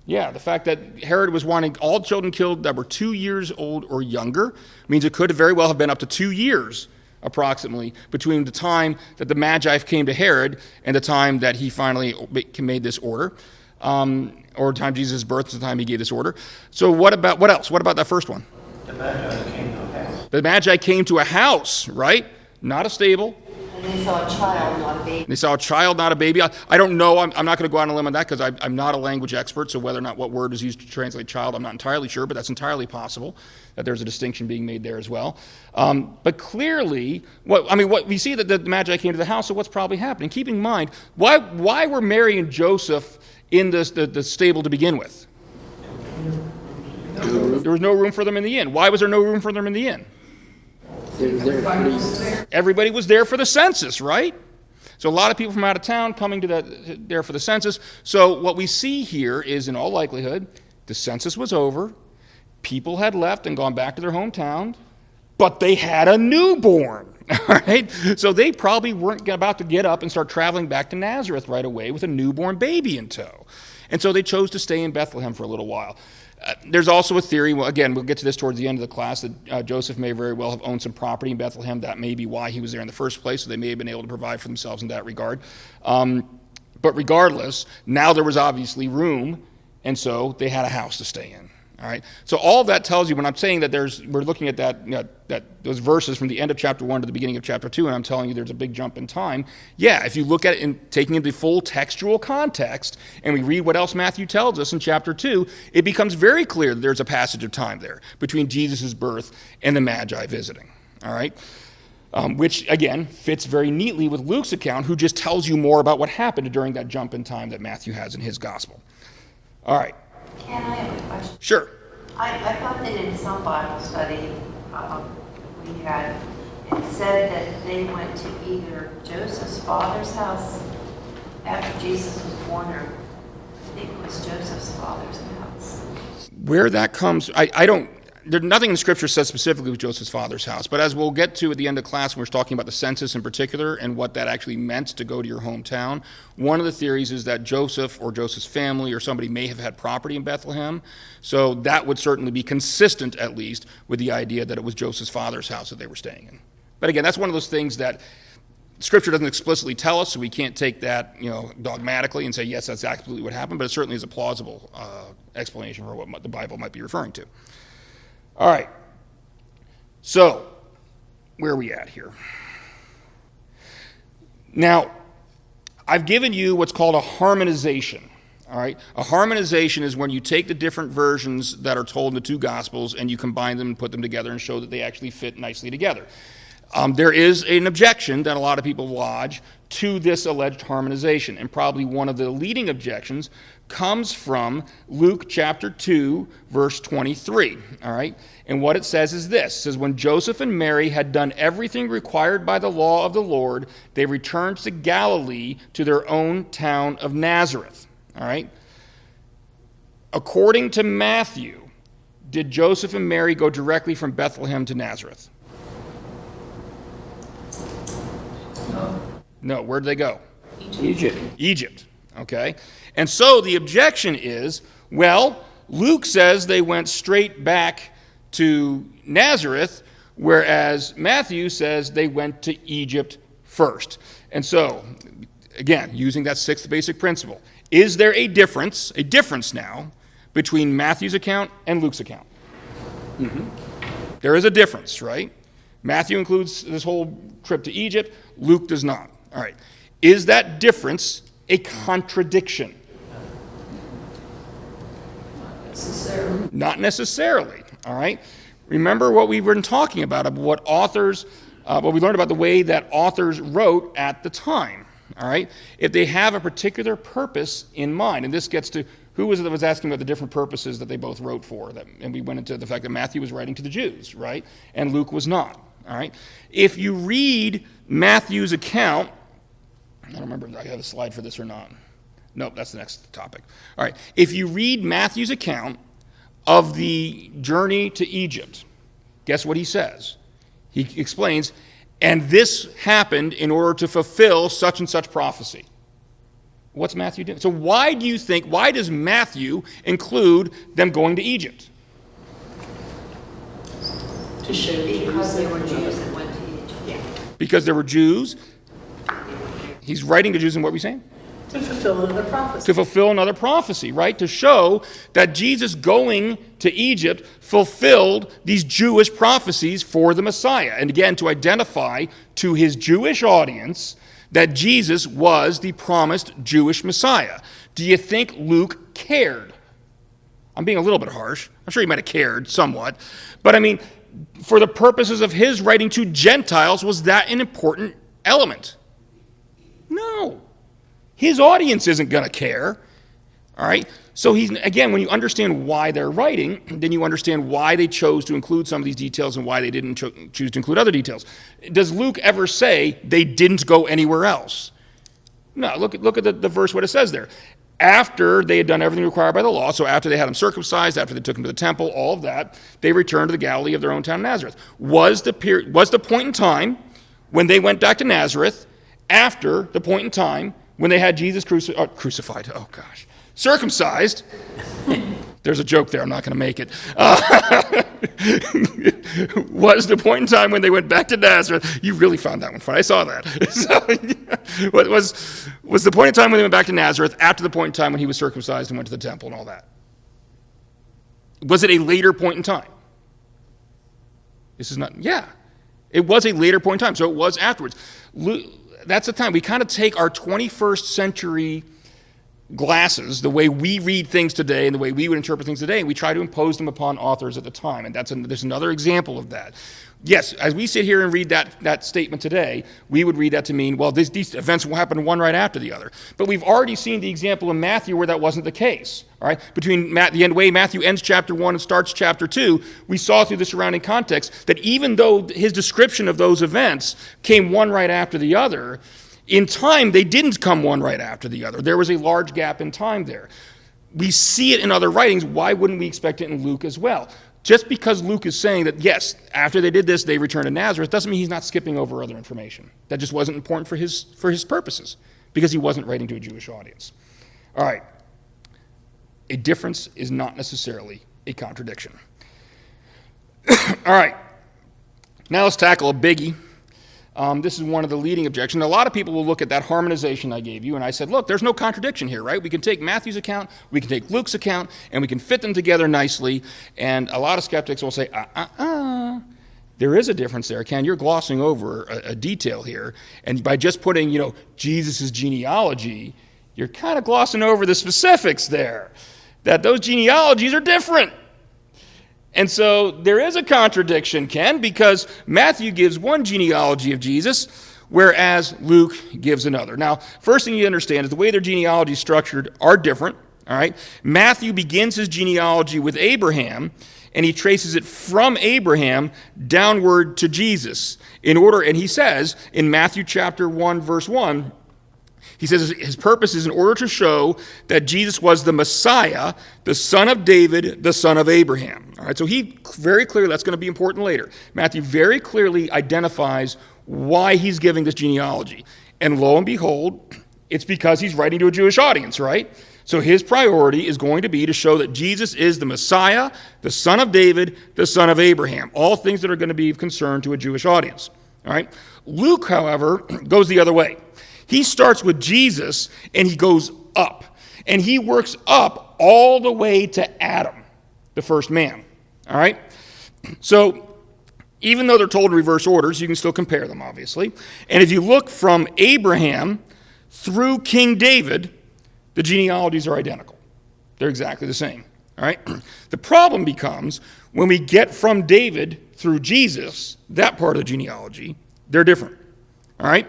Yeah, the fact that Herod was wanting all children killed that were 2 years old or younger means it could very well have been up to 2 years, approximately, between the time that the Magi came to Herod and the time that he finally made this order, or the time Jesus' birth, the time he gave this order. So what else? What about that first one?
The Magi came to a house.
The Magi came to a house, right? Not a stable.
And they saw a child, not a baby.
They saw a child, not a baby. I don't know. I'm not going to go out on a limb on that because I'm not a language expert, so whether or not what word is used to translate child, I'm not entirely sure, but that's entirely possible that there's a distinction being made there as well. But clearly, what we see that the Magi came to the house, so what's probably happening? Keep in mind, why were Mary and Joseph in the stable to begin with? There was no room for them in the inn. Why was there no room for them in the inn? Everybody was there for the census, right? So a lot of people from out of town coming to there for the census. So what we see here is, in all likelihood, the census was over, people had left and gone back to their hometown, but they had a newborn, all right? So they probably weren't about to get up and start traveling back to Nazareth right away with a newborn baby in tow. And so they chose to stay in Bethlehem for a little while. There's also a theory, well, again, we'll get to this towards the end of the class, that Joseph may very well have owned some property in Bethlehem. That may be why he was there in the first place, so they may have been able to provide for themselves in that regard. But regardless, now there was obviously room, and so they had a house to stay in. All right. So all of that tells you, when I'm saying that we're looking at those verses from the end of chapter 1 to the beginning of chapter 2, and I'm telling you there's a big jump in time. Yeah, if you look at it in taking in the full textual context, and we read what else Matthew tells us in chapter 2, it becomes very clear that there's a passage of time there between Jesus' birth and the Magi visiting. All right. Which, again, fits very neatly with Luke's account, who just tells you more about what happened during that jump in time that Matthew has in his gospel. All right.
Ken, I have a question.
Sure.
I thought that in some Bible study we had, it said that they went to either Joseph's father's house after Jesus was born, or I think it was Joseph's father's house.
Where that comes, there's nothing in the scripture says specifically with Joseph's father's house, but as we'll get to at the end of class when we're talking about the census in particular and what that actually meant to go to your hometown, one of the theories is that Joseph or Joseph's family or somebody may have had property in Bethlehem, so that would certainly be consistent, at least, with the idea that it was Joseph's father's house that they were staying in. But again, that's one of those things that Scripture doesn't explicitly tell us, so we can't take that, dogmatically and say, yes, that's absolutely what happened, but it certainly is a plausible explanation for what the Bible might be referring to. All right, so where are we at here? Now, I've given you what's called a harmonization, all right? A harmonization is when you take the different versions that are told in the two Gospels and you combine them and put them together and show that they actually fit nicely together. There is an objection that a lot of people lodge to this alleged harmonization, and probably one of the leading objections comes from Luke chapter 2, verse 23, all right? And what it says is this. It says, when Joseph and Mary had done everything required by the law of the Lord, they returned to Galilee to their own town of Nazareth, all right? According to Matthew, did Joseph and Mary go directly from Bethlehem to Nazareth? No, where'd they go? Egypt, okay? And so the objection is, well, Luke says they went straight back to Nazareth, whereas Matthew says they went to Egypt first. And so, again, using that sixth basic principle, is there a difference now, between Matthew's account and Luke's account? Mm-hmm. There is a difference, right? Matthew includes this whole trip to Egypt. Luke does not. All right. Is that difference a contradiction?
Necessarily.
Not necessarily, all right? Remember what we've been talking about what we learned about the way that authors wrote at the time, all right? If they have a particular purpose in mind, and this gets to who was it that was asking about the different purposes that they both wrote for, and we went into the fact that Matthew was writing to the Jews, right? And Luke was not, all right? If you read Matthew's account, I don't remember if I have a slide for this or not. Nope, that's the next topic. All right, if you read Matthew's account of the journey to Egypt, guess what he says? He explains, and this happened in order to fulfill such and such prophecy. What's Matthew doing? So why does Matthew include them going to Egypt?
To show
Because there were Jews that went to Egypt.
Yeah.
Because there were Jews. He's writing to Jews, and what are we saying?
To fulfill another prophecy.
To fulfill another prophecy, right? To show that Jesus going to Egypt fulfilled these Jewish prophecies for the Messiah. And again, to identify to his Jewish audience that Jesus was the promised Jewish Messiah. Do you think Luke cared? I'm being a little bit harsh. I'm sure he might have cared somewhat. But I mean, for the purposes of his writing to Gentiles, was that an important element? No. His audience isn't going to care, all right? So again, when you understand why they're writing, then you understand why they chose to include some of these details and why they didn't choose to include other details. Does Luke ever say they didn't go anywhere else? No, look at the verse, what it says there. After they had done everything required by the law, so after they had him circumcised, after they took him to the temple, all of that, they returned to the Galilee of their own town, Nazareth. Was the point in time when they went back to Nazareth after the point in time when they had Jesus crucified, oh gosh, circumcised? There's a joke there, I'm not going to make it. Was the point in time when they went back to Nazareth? You really found that one fun. I saw that. So, was the point in time when they went back to Nazareth after the point in time when he was circumcised and went to the temple and all that? Was it a later point in time? This is not, yeah. It was a later point in time, so it was afterwards. That's the time. We kind of take our 21st century glasses, the way we read things today and the way we would interpret things today, and we try to impose them upon authors at the time. And there's another example of that. Yes, as we sit here and read that statement today, we would read that to mean, well, these events will happen one right after the other. But we've already seen the example in Matthew where that wasn't the case. All right, between the way Matthew ends chapter 1 and starts chapter 2, we saw through the surrounding context that even though his description of those events came one right after the other, in time, they didn't come one right after the other. There was a large gap in time there. We see it in other writings. Why wouldn't we expect it in Luke as well? Just because Luke is saying that, yes, after they did this, they returned to Nazareth, doesn't mean he's not skipping over other information. That just wasn't important for his purposes, because he wasn't writing to a Jewish audience. All right. A difference is not necessarily a contradiction. All right. Now let's tackle a biggie. This is one of the leading objections. A lot of people will look at that harmonization I gave you, and I said, look, there's no contradiction here, right? We can take Matthew's account, we can take Luke's account, and we can fit them together nicely. And a lot of skeptics will say, there is a difference there. Ken, you're glossing over a detail here. And by just putting, Jesus' genealogy, you're kind of glossing over the specifics there, that those genealogies are different. And so there is a contradiction, Ken, because Matthew gives one genealogy of Jesus, whereas Luke gives another. Now, first thing you understand is the way their genealogies structured are different. All right, Matthew begins his genealogy with Abraham, and he traces it from Abraham downward to Jesus. And he says in Matthew chapter 1, verse 1, he says his purpose is in order to show that Jesus was the Messiah, the son of David, the son of Abraham. All right, so he very clearly, that's going to be important later. Matthew very clearly identifies why he's giving this genealogy. And lo and behold, it's because he's writing to a Jewish audience, right? So his priority is going to be to show that Jesus is the Messiah, the son of David, the son of Abraham. All things that are going to be of concern to a Jewish audience. All right. Luke, however, goes the other way. He starts with Jesus, and he goes up. And he works up all the way to Adam, the first man. All right? So even though they're told in reverse orders, you can still compare them, obviously. And if you look from Abraham through King David, the genealogies are identical. They're exactly the same. All right? The problem becomes when we get from David through Jesus, that part of the genealogy, they're different. All right?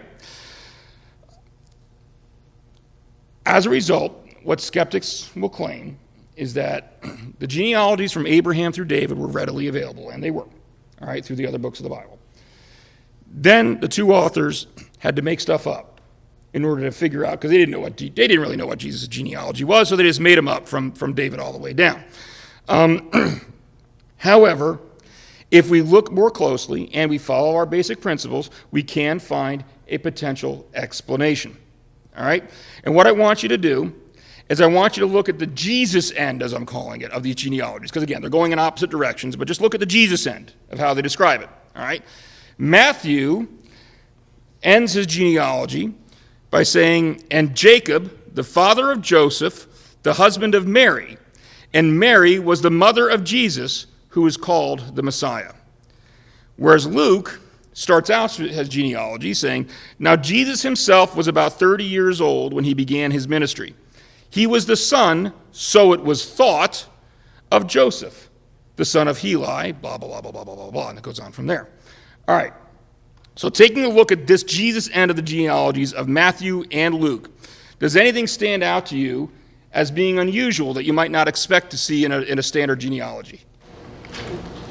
As a result, what skeptics will claim is that the genealogies from Abraham through David were readily available, and they were, all right, through the other books of the Bible. Then the two authors had to make stuff up in order to figure out, because they didn't really know what Jesus' genealogy was, so they just made them up from David all the way down. However, if we look more closely and we follow our basic principles, we can find a potential explanation. All right? And what I want you to do is I want you to look at the Jesus end, as I'm calling it, of these genealogies. Because again, they're going in opposite directions, but just look at the Jesus end of how they describe it. All right? Matthew ends his genealogy by saying, and Jacob, the father of Joseph, the husband of Mary, and Mary was the mother of Jesus, who is called the Messiah. Whereas Luke starts out his genealogy saying, now Jesus himself was about 30 years old when he began his ministry. He was the son, so it was thought, of Joseph, the son of Heli, blah, blah, blah, blah, blah, blah, blah, blah, and it goes on from there. All right, so taking a look at this Jesus end of the genealogies of Matthew and Luke, does anything stand out to you as being unusual that you might not expect to see in a standard genealogy?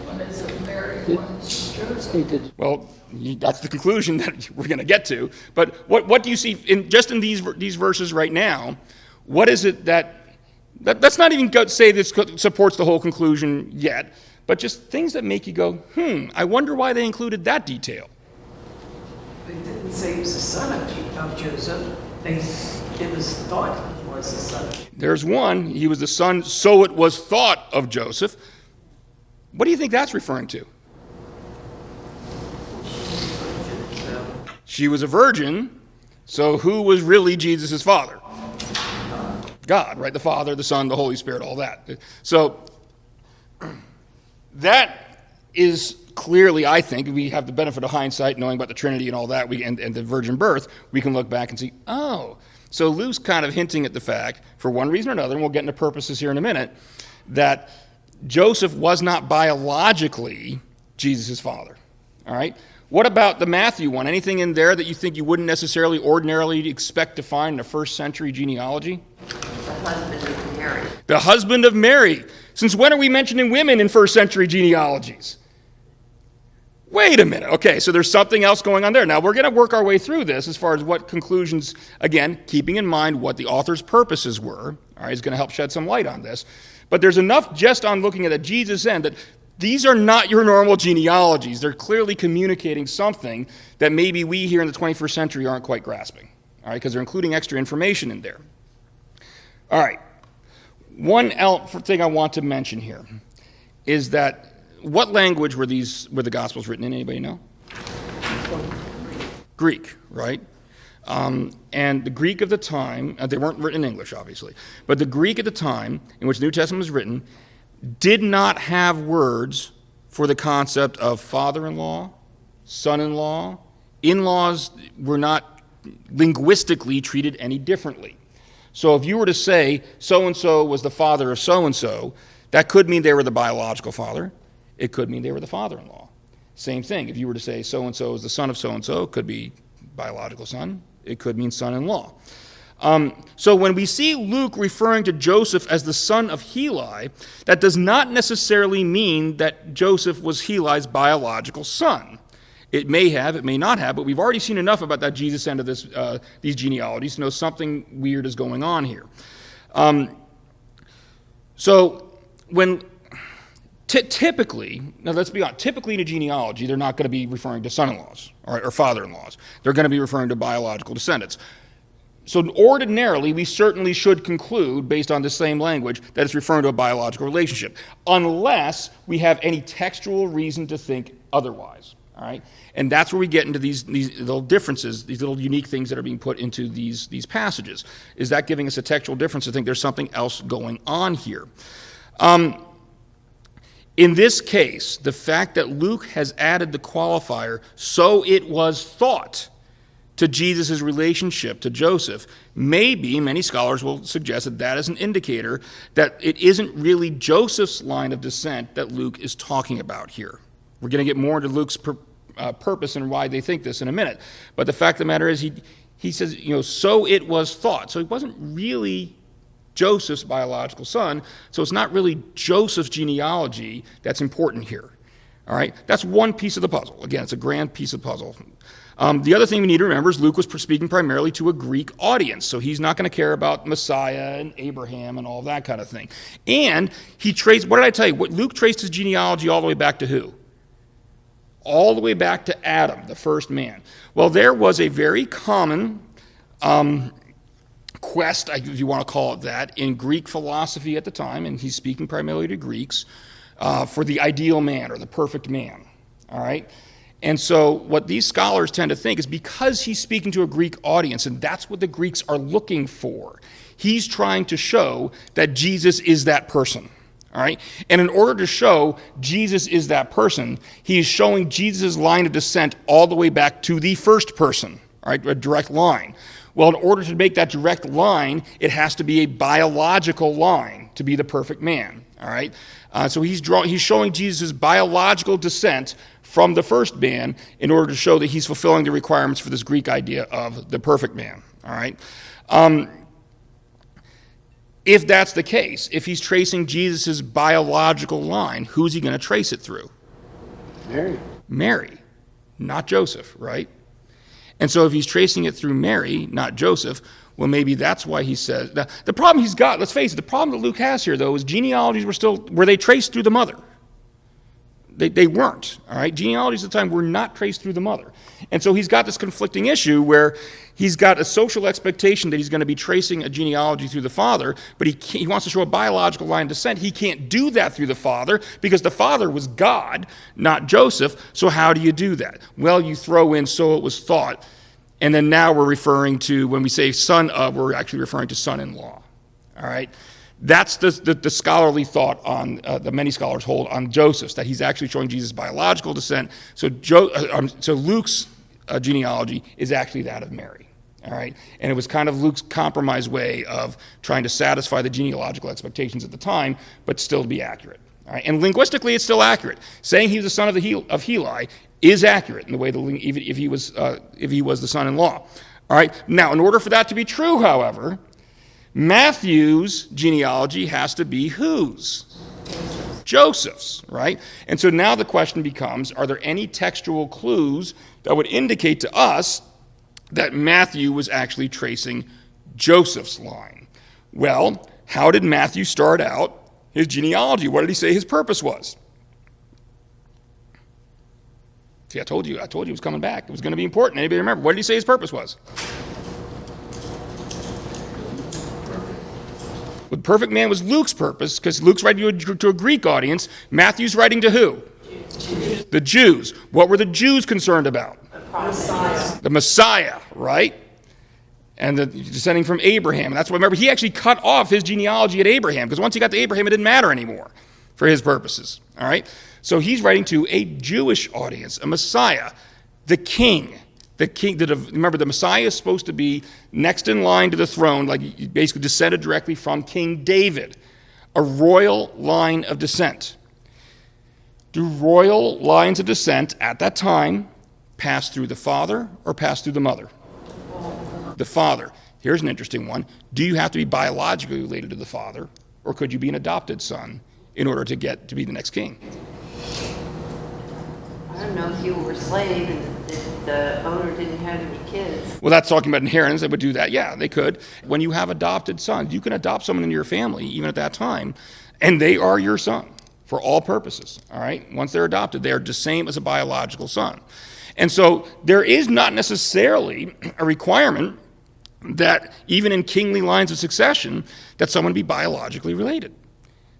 One is a Mary, one is Joseph.
Well, that's the conclusion that we're going to get to. But what do you see in these verses right now? What is it that's not even say this supports the whole conclusion yet, but just things that make you go, I wonder why they included that detail.
They didn't say he was the son of Joseph. It was thought he was the son.
There's one, he was the son, so it was thought of Joseph. What do you think that's referring to? She was a virgin, so who was really Jesus' father? God, right? The Father, the Son, the Holy Spirit, all that. So that is clearly, I think, we have the benefit of hindsight, knowing about the Trinity and all that, and the virgin birth, we can look back and see, so Luke's kind of hinting at the fact, for one reason or another, and we'll get into purposes here in a minute, that Joseph was not biologically Jesus' father. All right? What about the Matthew one? Anything in there that you think you wouldn't necessarily ordinarily expect to find in a first century genealogy?
The husband of Mary.
The husband of Mary. Since when are we mentioning women in first century genealogies? Wait a minute. Okay, so there's something else going on there. Now, we're going to work our way through this as far as what conclusions, again, keeping in mind what the author's purposes were. All right, is going to help shed some light on this. But there's enough just on looking at the Jesus end that these are not your normal genealogies. They're clearly communicating something that maybe we here in the 21st century aren't quite grasping. All right, because they're including extra information in there. All right, one thing I want to mention here is that what language were the Gospels written in? Anybody know? Greek, right? And the Greek of the time, they weren't written in English, obviously, but the Greek at the time in which the New Testament was written did not have words for the concept of father-in-law, son-in-law. In-laws were not linguistically treated any differently. So if you were to say so-and-so was the father of so-and-so, that could mean they were the biological father. It could mean they were the father-in-law. Same thing. If you were to say so-and-so is the son of so-and-so, it could be biological son. It could mean son-in-law. So when we see Luke referring to Joseph as the son of Heli, that does not necessarily mean that Joseph was Heli's biological son. It may have, it may not have, but we've already seen enough about that Jesus end of these genealogies to know something weird is going on here. So when typically, now let's be honest, typically in a genealogy, they're not going to be referring to son-in-laws or father-in-laws. They're going to be referring to biological descendants. So ordinarily, we certainly should conclude, based on the same language, that it's referring to a biological relationship, unless we have any textual reason to think otherwise. All right? And that's where we get into these little differences, these little unique things that are being put into these passages. Is that giving us a textual difference to think there's something else going on here? In this case, the fact that Luke has added the qualifier, so it was thought, to Jesus' relationship to Joseph, maybe many scholars will suggest that that is an indicator that it isn't really Joseph's line of descent that Luke is talking about here. We're going to get more into Luke's purpose and why they think this in a minute. But the fact of the matter is he says, so it was thought. So he wasn't really Joseph's biological son, so it's not really Joseph's genealogy that's important here. All right? That's one piece of the puzzle. Again, it's a grand piece of puzzle. The other thing we need to remember is Luke was speaking primarily to a Greek audience, so he's not going to care about Messiah and Abraham and all that kind of thing. And he traced, what did I tell you? Luke traced his genealogy all the way back to who? All the way back to Adam, the first man. Well, there was a very common quest, if you want to call it that, in Greek philosophy at the time, and he's speaking primarily to Greeks, for the ideal man or the perfect man. All right? And so what these scholars tend to think is because he's speaking to a Greek audience, and that's what the Greeks are looking for, he's trying to show that Jesus is that person. All right? And in order to show Jesus is that person, he is showing Jesus' line of descent all the way back to the first person, all right, a direct line. Well, in order to make that direct line, it has to be a biological line to be the perfect man. All right, so he's showing Jesus' biological descent from the first man in order to show that he's fulfilling the requirements for this Greek idea of the perfect man. All right, if that's the case, if he's tracing Jesus' biological line, who's he going to trace it through? Mary, not Joseph, right? And so if he's tracing it through Mary, not Joseph, well, maybe that's why he says. Now, the problem he's got, let's face it, the problem that Luke has here, though, is genealogies were they traced through the mother? They weren't, all right? Genealogies at the time were not traced through the mother. And so he's got this conflicting issue where he's got a social expectation that he's going to be tracing a genealogy through the father, but he wants to show a biological line of descent. He can't do that through the father because the father was God, not Joseph. So how do you do that? Well, you throw in so it was thought, and then now we're referring to, when we say son of, we're actually referring to son-in-law, all right? That's the scholarly thought on that many scholars hold on Joseph's, that he's actually showing Jesus' biological descent. So Luke's genealogy is actually that of Mary. All right, and it was kind of Luke's compromise way of trying to satisfy the genealogical expectations at the time, but still be accurate. All right, and linguistically, it's still accurate. Saying he was the son of Heli is accurate in the way even if he was the son-in-law. All right. Now, in order for that to be true, however, Matthew's genealogy has to be whose? Joseph's, right? And so now the question becomes, are there any textual clues that would indicate to us that Matthew was actually tracing Joseph's line? Well, how did Matthew start out his genealogy? What did he say his purpose was? See, I told you it was coming back. It was going to be important. Anybody remember? What did he say his purpose was? The perfect man was Luke's purpose, because Luke's writing to a Greek audience. Matthew's writing to who? Jews. The Jews. What were the Jews concerned about? The Messiah, right? And descending from Abraham. And that's why, remember, he actually cut off his genealogy at Abraham, because once he got to Abraham, it didn't matter anymore for his purposes. All right? So he's writing to a Jewish audience, a Messiah, the king. Remember, the Messiah is supposed to be next in line to the throne, like he basically descended directly from King David, a royal line of descent. Do royal lines of descent at that time pass through the father or pass through the mother? The father. Here's an interesting one. Do you have to be biologically related to the father, or could you be an adopted son in order to get to be the next king?
I don't know if you were a slave and the owner didn't have any kids.
Well, that's talking about inheritance. They would do that. Yeah, they could. When you have adopted sons, you can adopt someone into your family, even at that time, and they are your son for all purposes. All right? Once they're adopted, they are the same as a biological son. And so there is not necessarily a requirement that even in kingly lines of succession that someone be biologically related.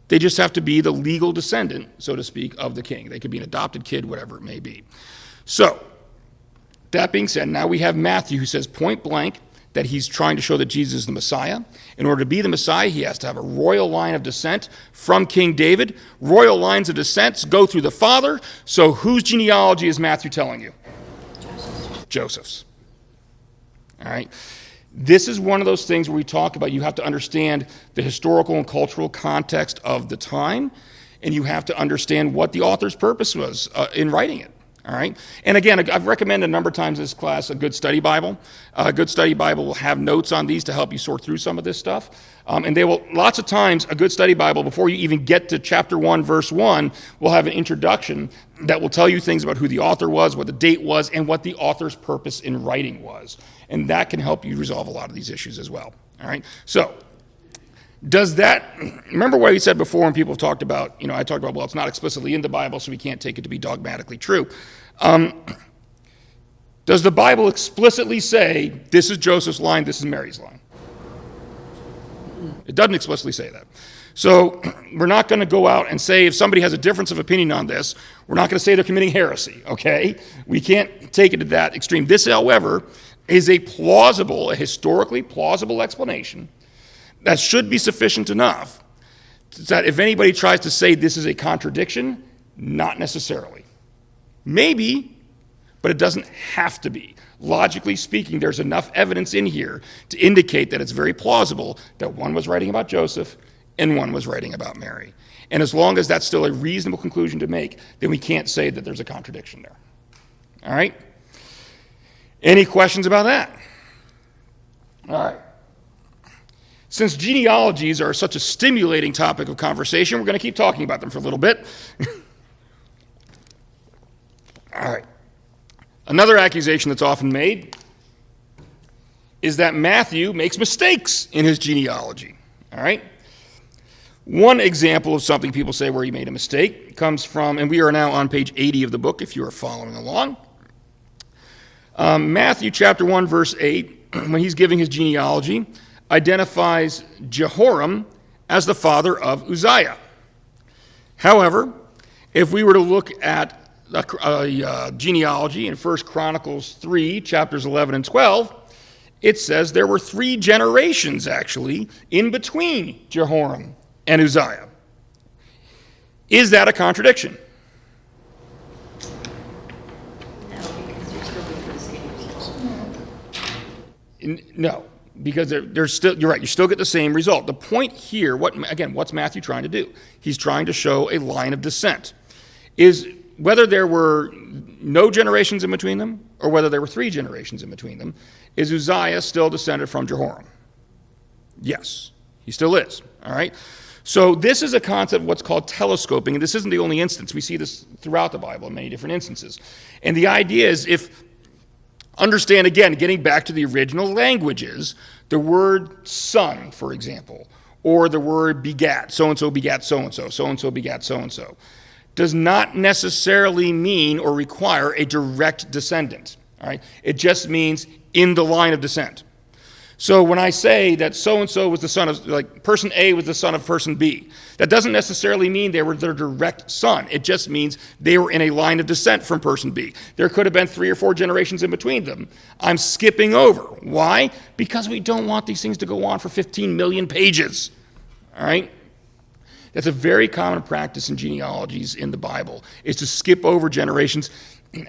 They just have to be the legal descendant, so to speak, of the king. They could be an adopted kid, whatever it may be. So, that being said, now we have Matthew who says point blank that he's trying to show that Jesus is the Messiah. In order to be the Messiah, he has to have a royal line of descent from King David. Royal lines of descent go through the father. So whose genealogy is Matthew telling you? Joseph's. All right? This is one of those things where we talk about you have to understand the historical and cultural context of the time, and you have to understand what the author's purpose was in writing it. All right? And again, I've recommended a number of times in this class a good study Bible. A good study Bible will have notes on these to help you sort through some of this stuff. And they will, lots of times, a good study Bible, before you even get to chapter 1, verse 1, will have an introduction that will tell you things about who the author was, what the date was, and what the author's purpose in writing was. And that can help you resolve a lot of these issues as well. All right? So, does that, remember what we said before when people have talked about, I talked about, well, it's not explicitly in the Bible, so we can't take it to be dogmatically true. Does the Bible explicitly say, this is Joseph's line, this is Mary's line? It doesn't explicitly say that. So we're not going to go out and say if somebody has a difference of opinion on this, we're not going to say they're committing heresy, okay? We can't take it to that extreme. This, however, is a historically plausible explanation that should be sufficient enough that if anybody tries to say this is a contradiction, not necessarily. Maybe, but it doesn't have to be. Logically speaking, there's enough evidence in here to indicate that it's very plausible that one was writing about Joseph and one was writing about Mary. And as long as that's still a reasonable conclusion to make, then we can't say that there's a contradiction there. All right? Any questions about that? All right. Since genealogies are such a stimulating topic of conversation, we're going to keep talking about them for a little bit. All right. Another accusation that's often made is that Matthew makes mistakes in his genealogy. All right? One example of something people say where he made a mistake comes from, and we are now on page 80 of the book if you are following along. Matthew chapter 1, verse 8, when he's giving his genealogy, identifies Jehoram as the father of Uzziah. However, if we were to look at a genealogy in 1 Chronicles 3, chapters 11 and 12, it says there were 3 generations, actually, in between Jehoram and Uzziah. Is that a contradiction?
No, because you're still going to see yourself.
No, because there's still, you're right, you still get the same result. The point here, what's Matthew trying to do? He's trying to show a line of descent. Is whether there were no generations in between them or whether there were 3 generations in between them, is Uzziah still descended from Jehoram? Yes, he still is, all right? So this is a concept of what's called telescoping, and this isn't the only instance. We see this throughout the Bible in many different instances. And the idea is understand, again, getting back to the original languages, the word son, for example, or the word begat, so-and-so begat so-and-so, so-and-so begat so-and-so, does not necessarily mean or require a direct descendant. All right? It just means in the line of descent. So when I say that so-and-so was the son of, like person A was the son of person B, that doesn't necessarily mean they were their direct son. It just means they were in a line of descent from person B. There could have been 3 or 4 generations in between them. I'm skipping over. Why? Because we don't want these things to go on for 15 million pages. All right? That's a very common practice in genealogies in the Bible, is to skip over generations,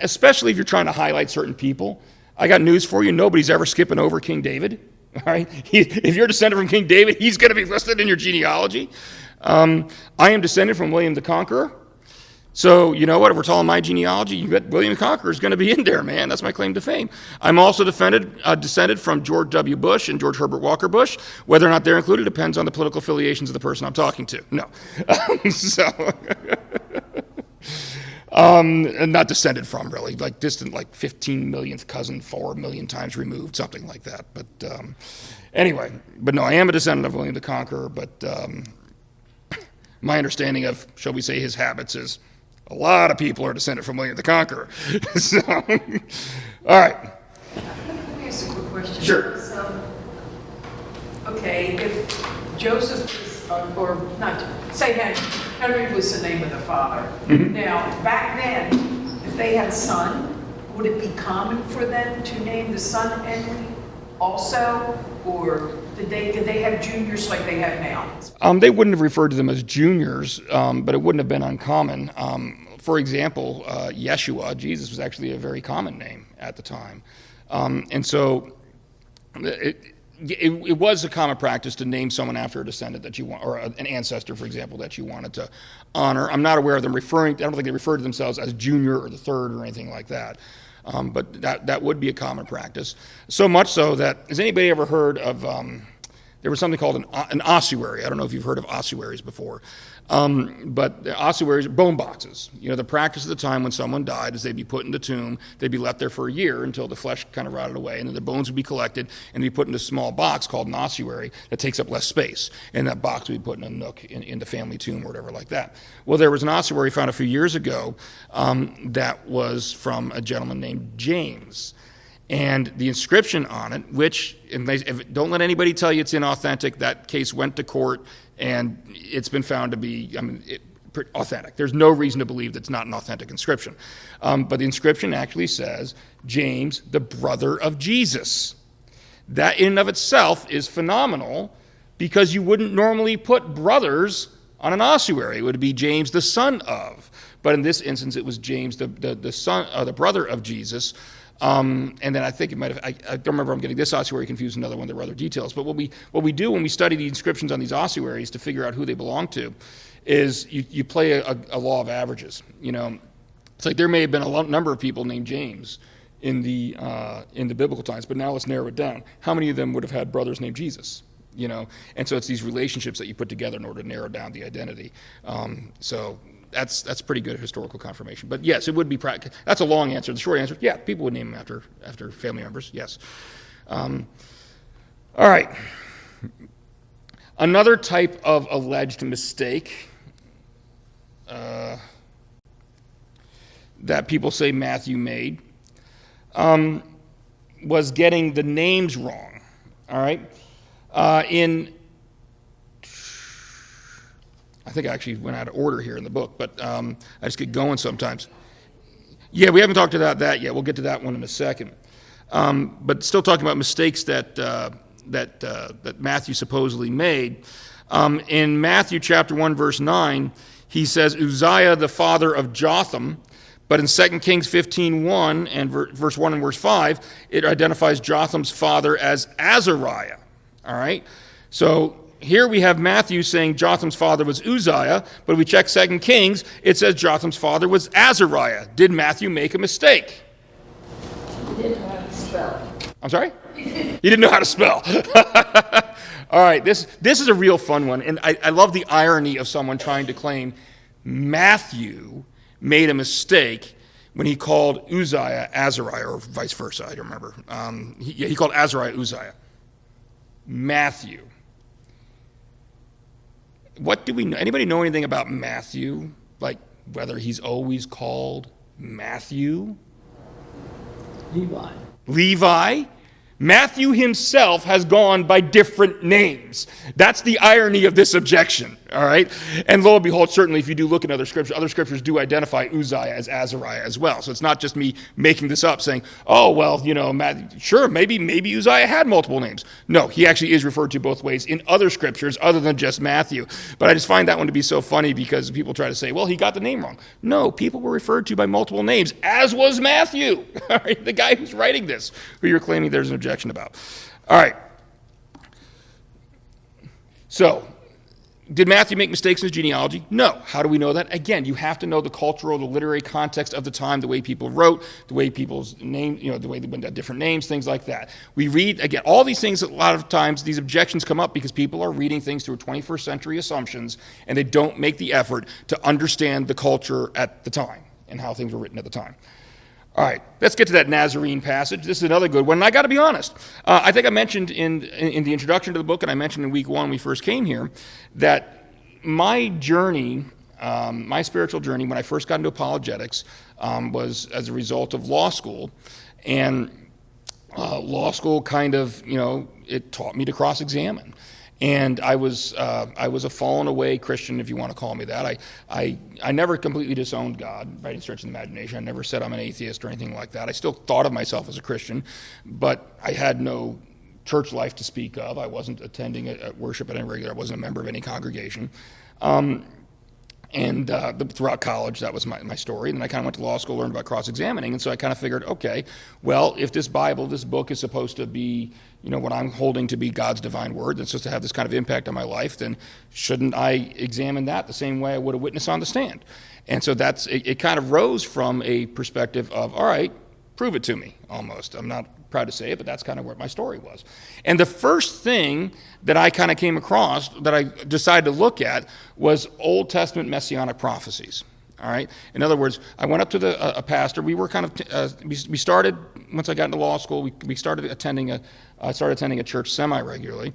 especially if you're trying to highlight certain people. I got news for you. Nobody's ever skipping over King David. All right? If you're descended from King David, he's going to be listed in your genealogy. I am descended from William the Conqueror. So, you know what? If we're talking my genealogy, you bet William the Conqueror is going to be in there, man. That's my claim to fame. I'm also descended from George W. Bush and George Herbert Walker Bush. Whether or not they're included depends on the political affiliations of the person I'm talking to. No. Not descended from, really. Like distant, like 15 millionth cousin, 4 million times removed, something like that. But anyway, but no, I am a descendant of William the Conqueror, but my understanding of, shall we say, his habits is a lot of people are descended from William the Conqueror. So, all right.
Let me ask a quick question.
Sure.
So, okay, if Joseph was, or not, say Henry was the name of the father.
Mm-hmm.
Now, back then, if they had a son, would it be common for them to name the son Henry also? Or did they have juniors like they have now?
They wouldn't have referred to them as juniors, but it wouldn't have been uncommon. For example, Yeshua, Jesus, was actually a very common name at the time. And so it was a common practice to name someone after a descendant that you want, or an ancestor, for example, that you wanted to honor. I'm not aware of them I don't think they refer to themselves as junior or the third or anything like that. But that would be a common practice. So much so that, has anybody ever heard of, there was something called an ossuary. I don't know if you've heard of ossuaries before. But the ossuaries are bone boxes. The practice at the time when someone died is they'd be put in the tomb, they'd be left there for a year until the flesh kind of rotted away, and then the bones would be collected and be put in a small box called an ossuary that takes up less space. And that box would be put in a nook in the family tomb or whatever like that. Well, there was an ossuary found a few years ago that was from a gentleman named James. And the inscription on it, don't let anybody tell you it's inauthentic. That case went to court, and it's been found to be, authentic. There's no reason to believe that's not an authentic inscription. But the inscription actually says, James, the brother of Jesus. That in and of itself is phenomenal, because you wouldn't normally put brothers on an ossuary. It would be James, the son of. But in this instance, it was James, the son, the brother of Jesus. And then I think it might have, I don't remember, I'm getting this ossuary confused with another one. There were other details. But what we do when we study the inscriptions on these ossuaries to figure out who they belong to is you play a law of averages. It's like there may have been a number of people named James in the biblical times, but now let's narrow it down. How many of them would have had brothers named Jesus? And so it's these relationships that you put together in order to narrow down the identity. So that's pretty good historical confirmation. But yes, it would be practical. That's a long answer. The short answer, yeah, people would name them after family members, yes. All right. Another type of alleged mistake that people say Matthew made was getting the names wrong. All right? I think I actually went out of order here in the book, but I just get going sometimes. Yeah, we haven't talked about that yet. We'll get to that one in a second. But still talking about mistakes that Matthew supposedly made. In Matthew chapter 1, verse 9, he says Uzziah, the father of Jotham. But in 2 Kings 15:1 and verse 1 and verse 5, it identifies Jotham's father as Azariah. All right? So here we have Matthew saying Jotham's father was Uzziah, but if we check 2 Kings, it says Jotham's father was Azariah. Did Matthew make a mistake?
He didn't know how to spell.
I'm sorry? He didn't know how to spell. All right, this is a real fun one, and I love the irony of someone trying to claim Matthew made a mistake when he called Uzziah Azariah, or vice versa, I don't remember. He called Azariah Uzziah. Matthew. What do we know? Anybody know anything about Matthew? Like whether he's always called Matthew? Levi? Matthew himself has gone by different names. That's the irony of this objection, all right? And lo and behold, certainly if you do look in other scriptures do identify Uzziah as Azariah as well. So it's not just me making this up saying, oh, well, sure, maybe Uzziah had multiple names. No, he actually is referred to both ways in other scriptures other than just Matthew. But I just find that one to be so funny because people try to say, well, he got the name wrong. No, people were referred to by multiple names, as was Matthew, all right? The guy who's writing this, who you're claiming there's an objection about. All right. So, did Matthew make mistakes in his genealogy? No. How do we know that? Again, you have to know the cultural, the literary context of the time, the way people wrote, the way people's names, the way they went down different names, things like that. We read, again, all these things, a lot of times, these objections come up because people are reading things through 21st century assumptions, and they don't make the effort to understand the culture at the time and how things were written at the time. All right, let's get to that Nazarene passage. This is another good one, and I got to be honest. I think I mentioned in the introduction to the book, and I mentioned in week 1 when we first came here, that my journey, my spiritual journey when I first got into apologetics was as a result of law school. And law school kind of, it taught me to cross-examine. And I was a fallen away Christian, if you want to call me that. I never completely disowned God by any stretch of the imagination. I never said I'm an atheist or anything like that. I still thought of myself as a Christian, but I had no church life to speak of. I wasn't attending a worship at any regular. I wasn't a member of any congregation. And throughout college, that was my story. And then I kind of went to law school, learned about cross-examining. And so I kind of figured, okay, well, if this Bible, this book is supposed to be, what I'm holding to be God's divine word, that's supposed to have this kind of impact on my life, then shouldn't I examine that the same way I would a witness on the stand? And so it kind of rose from a perspective of, all right, prove it to me, almost. I'm not proud to say it, but that's kind of what my story was. And the first thing that I kind of came across that I decided to look at was Old Testament messianic prophecies. All right. In other words, I went up to a pastor. We were kind of we started once I got into law school. We started attending a church semi-regularly,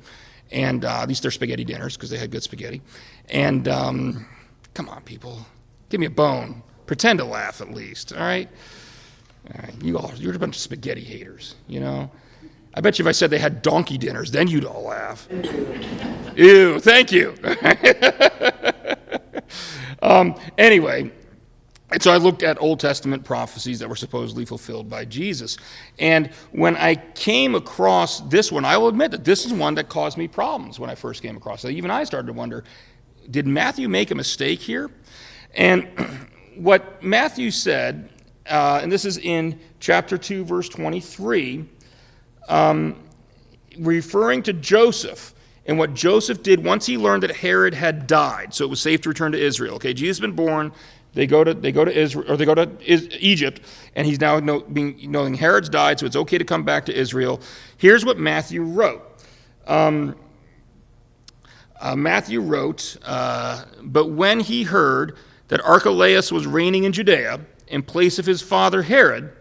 and these they're spaghetti dinners because they had good spaghetti. And come on, people, give me a bone. Pretend to laugh at least. All right. All right, you're a bunch of spaghetti haters, I bet you if I said they had donkey dinners, then you'd all laugh. Ew, thank you. Anyway, and so I looked at Old Testament prophecies that were supposedly fulfilled by Jesus. And when I came across this one, I will admit that this is one that caused me problems when I first came across it. Even I started to wonder, did Matthew make a mistake here? And what Matthew said, and this is in chapter 2, verse 23, referring to Joseph and what Joseph did once he learned that Herod had died, so it was safe to return to Israel. Okay, Jesus has been born. They go to Israel, or they go to Egypt, and he's now knowing Herod's died, so it's okay to come back to Israel. Here's what Matthew wrote. Matthew wrote, but when he heard that Archelaus was reigning in Judea in place of his father Herod,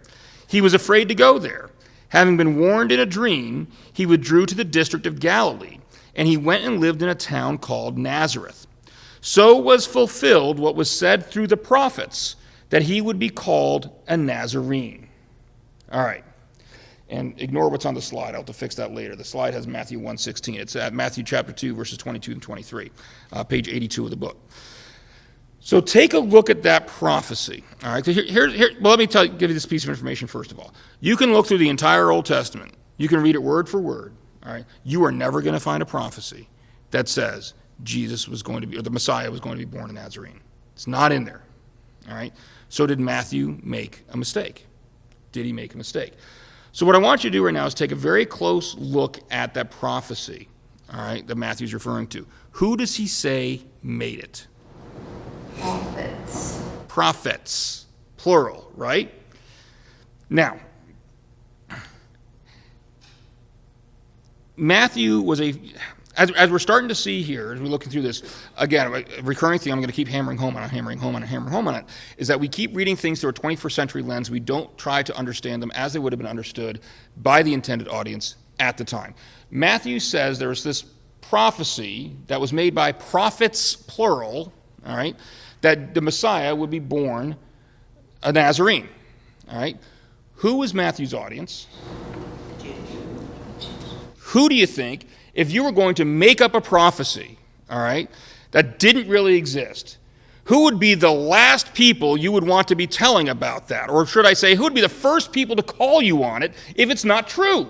he was afraid to go there. Having been warned in a dream, he withdrew to the district of Galilee, and he went and lived in a town called Nazareth. So was fulfilled what was said through the prophets, that he would be called a Nazarene. All right. And ignore what's on the slide. I'll have to fix that later. The slide has Matthew 1:16. It's at Matthew chapter 2, verses 22 and 23, page 82 of the book. So take a look at that prophecy. All right. So let me give you this piece of information first of all. You can look through the entire Old Testament. You can read it word for word. All right. You are never going to find a prophecy that says Jesus was going to be, or the Messiah was going to be born a Nazarene. It's not in there. All right. So did Matthew make a mistake? Did he make a mistake? So what I want you to do right now is take a very close look at that prophecy, all right, that Matthew's referring to. Who does he say made it?
Prophets.
Prophets, plural, right? Now, Matthew was as we're starting to see here, as we're looking through this, again, a recurring thing I'm going to keep hammering home on it, is that we keep reading things through a 21st century lens. We don't try to understand them as they would have been understood by the intended audience at the time. Matthew says there was this prophecy that was made by prophets, plural, all right, that the Messiah would be born a Nazarene, all right? Who was Matthew's audience? Who do you think, if you were going to make up a prophecy, all right, that didn't really exist, who would be the last people you would want to be telling about that? Or should I say, who would be the first people to call you on it if it's not true?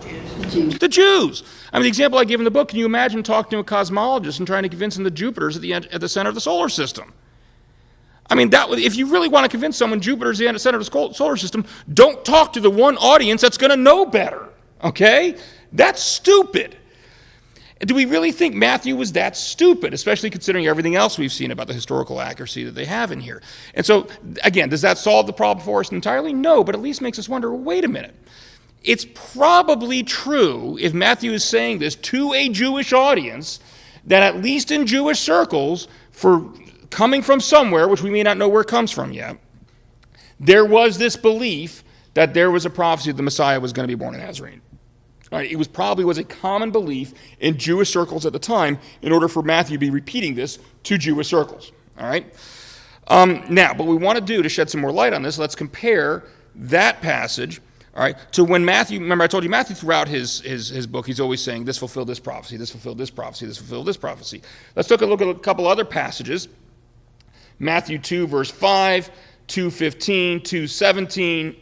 The Jews. I mean, the example I give in the book, can you imagine talking to a cosmologist and trying to convince him that Jupiter's at the center of the solar system? I mean, if you really want to convince someone Jupiter's at the center of the solar system, don't talk to the one audience that's going to know better, okay? That's stupid. Do we really think Matthew was that stupid, especially considering everything else we've seen about the historical accuracy that they have in here? And so, again, does that solve the problem for us entirely? No, but at least makes us wonder, well, wait a minute. It's probably true, if Matthew is saying this to a Jewish audience, that at least in Jewish circles, for coming from somewhere, which we may not know where it comes from yet, there was this belief that there was a prophecy that the Messiah was going to be born a Nazarene. All right, it probably was a common belief in Jewish circles at the time in order for Matthew to be repeating this to Jewish circles. All right? Now, what we want to do to shed some more light on this, let's compare that passage, all right, to when Matthew, remember I told you Matthew throughout his book, he's always saying this fulfilled this prophecy, this fulfilled this prophecy, this fulfilled this prophecy. Let's take a look at a couple other passages. Matthew 2, verse 5, 2:15, 2:17,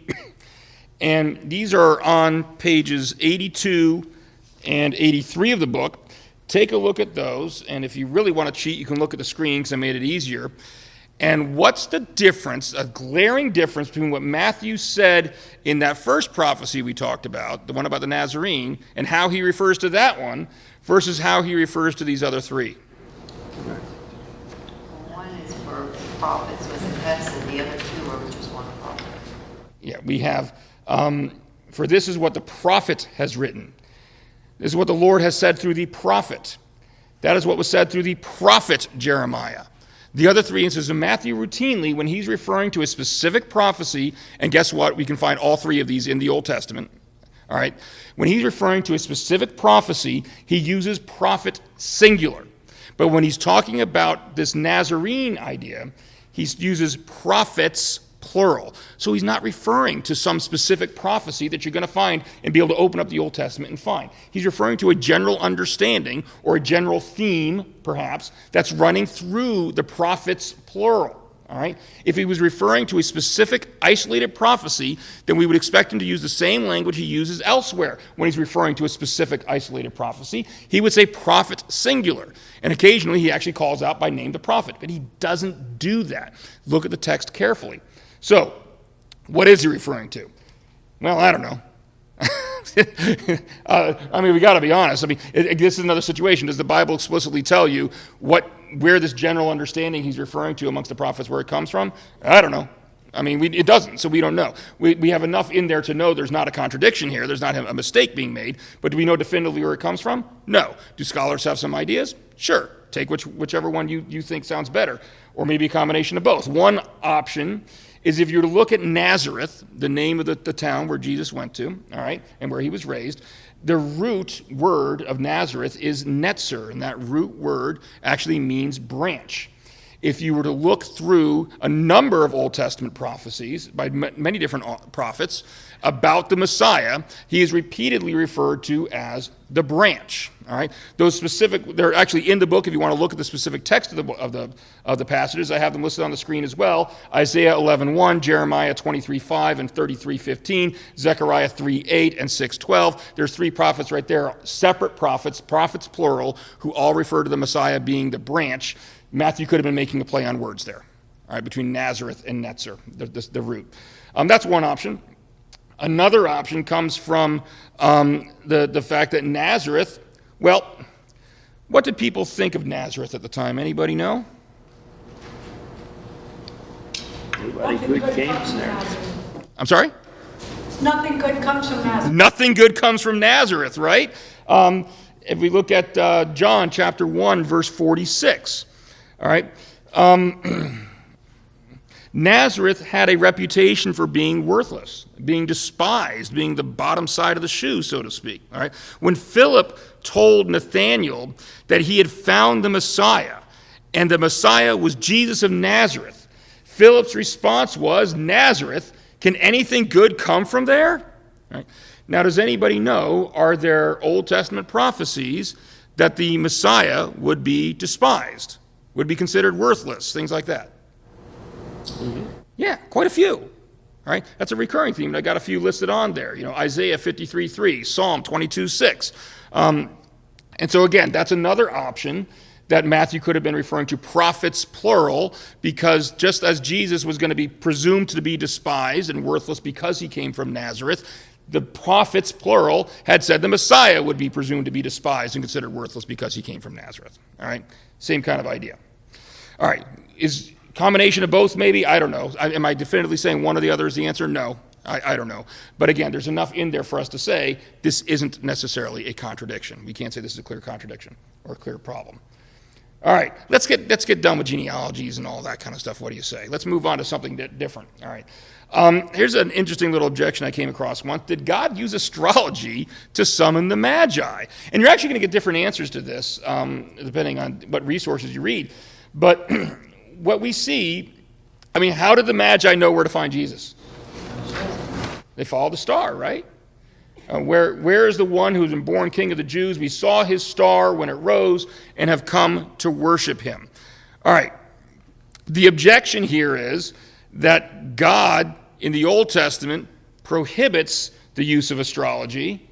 and these are on pages 82 and 83 of the book. take a look at those, and if you really want to cheat, you can look at the screen because I made it easier. And what's the difference, a glaring difference between what Matthew said in that first prophecy we talked about, the one about the Nazarene, and how he refers to that one, versus how he refers to these other three?
One is for prophets with an S, and the other two are just one prophet.
Yeah, we have, for this is what the prophet has written. This is what the Lord has said through the prophet. That is what was said through the prophet Jeremiah. The other three instances of Matthew routinely, when he's referring to a specific prophecy, and guess what? We can find all three of these in the Old Testament. All right? When he's referring to a specific prophecy, he uses prophet singular. But when he's talking about this Nazarene idea, he uses prophets plural. So he's not referring to some specific prophecy that you're going to find and be able to open up the Old Testament and find. He's referring to a general understanding or a general theme, perhaps, that's running through the prophets plural. All right? If he was referring to a specific isolated prophecy, then we would expect him to use the same language he uses elsewhere when he's referring to a specific isolated prophecy. He would say prophet singular. And occasionally he actually calls out by name the prophet, but he doesn't do that. Look at the text carefully. So, what is he referring to? Well, I don't know. We got to be honest. This is another situation. Does the Bible explicitly tell you where this general understanding he's referring to amongst the prophets, where it comes from? I don't know. It doesn't, so we don't know. We have enough in there to know there's not a contradiction here. There's not a mistake being made. But do we know definitively where it comes from? No. Do scholars have some ideas? Sure. Take whichever one you think sounds better, or maybe a combination of both. One option is if you were to look at Nazareth, the name of the town where Jesus went to, all right, and where he was raised, the root word of Nazareth is netzer, and that root word actually means branch. If you were to look through a number of Old Testament prophecies by many different prophets about the Messiah, he is repeatedly referred to as the branch. All right, those specific, they're actually in the book. If you want to look at the specific text of the passages, I have them listed on the screen as well. Isaiah 11:1, Jeremiah 23:5 and 33:15, Zechariah 3:8 and 6:12. There's three prophets right there, separate prophets plural, who all refer to the Messiah being the branch. Matthew could have been making a play on words there, all right, between Nazareth and netzer, the root. That's one option. Another option comes from the fact that Nazareth, well, what did people think of Nazareth at the time? Anybody know?
Nobody good came there.
I'm sorry?
Nothing good comes from Nazareth.
Nothing good comes from Nazareth, right? If we look at John chapter 1, verse 46, all right? Nazareth had a reputation for being worthless, being despised, being the bottom side of the shoe, so to speak. All right? When Philip told Nathanael that he had found the Messiah, and the Messiah was Jesus of Nazareth, Philip's response was, Nazareth, can anything good come from there? Right? Now, does anybody know, are there Old Testament prophecies that the Messiah would be despised, would be considered worthless, things like that? Mm-hmm. Yeah, quite a few. All right, that's a recurring theme. I got a few listed on there. Isaiah 53:3, Psalm 22:6. And so again, that's another option that Matthew could have been referring to, prophets plural, because just as Jesus was going to be presumed to be despised and worthless because he came from Nazareth, the prophets plural had said the Messiah would be presumed to be despised and considered worthless because he came from Nazareth. All right, same kind of idea. All right, is combination of both, maybe? I don't know. Am I definitively saying one or the other is the answer? No, I don't know. But again, there's enough in there for us to say this isn't necessarily a contradiction. We can't say this is a clear contradiction or a clear problem. All right, let's get done with genealogies and all that kind of stuff. What do you say? Let's move on to something different. All right. Here's an interesting little objection I came across once. Did God use astrology to summon the Magi? And you're actually going to get different answers to this depending on what resources you read. But what we see, how did the Magi know where to find Jesus? They followed the star, right? Where is the one who has been born King of the Jews? We saw his star when it rose and have come to worship him. All right. The objection here is that God, in the Old Testament, prohibits the use of astrology,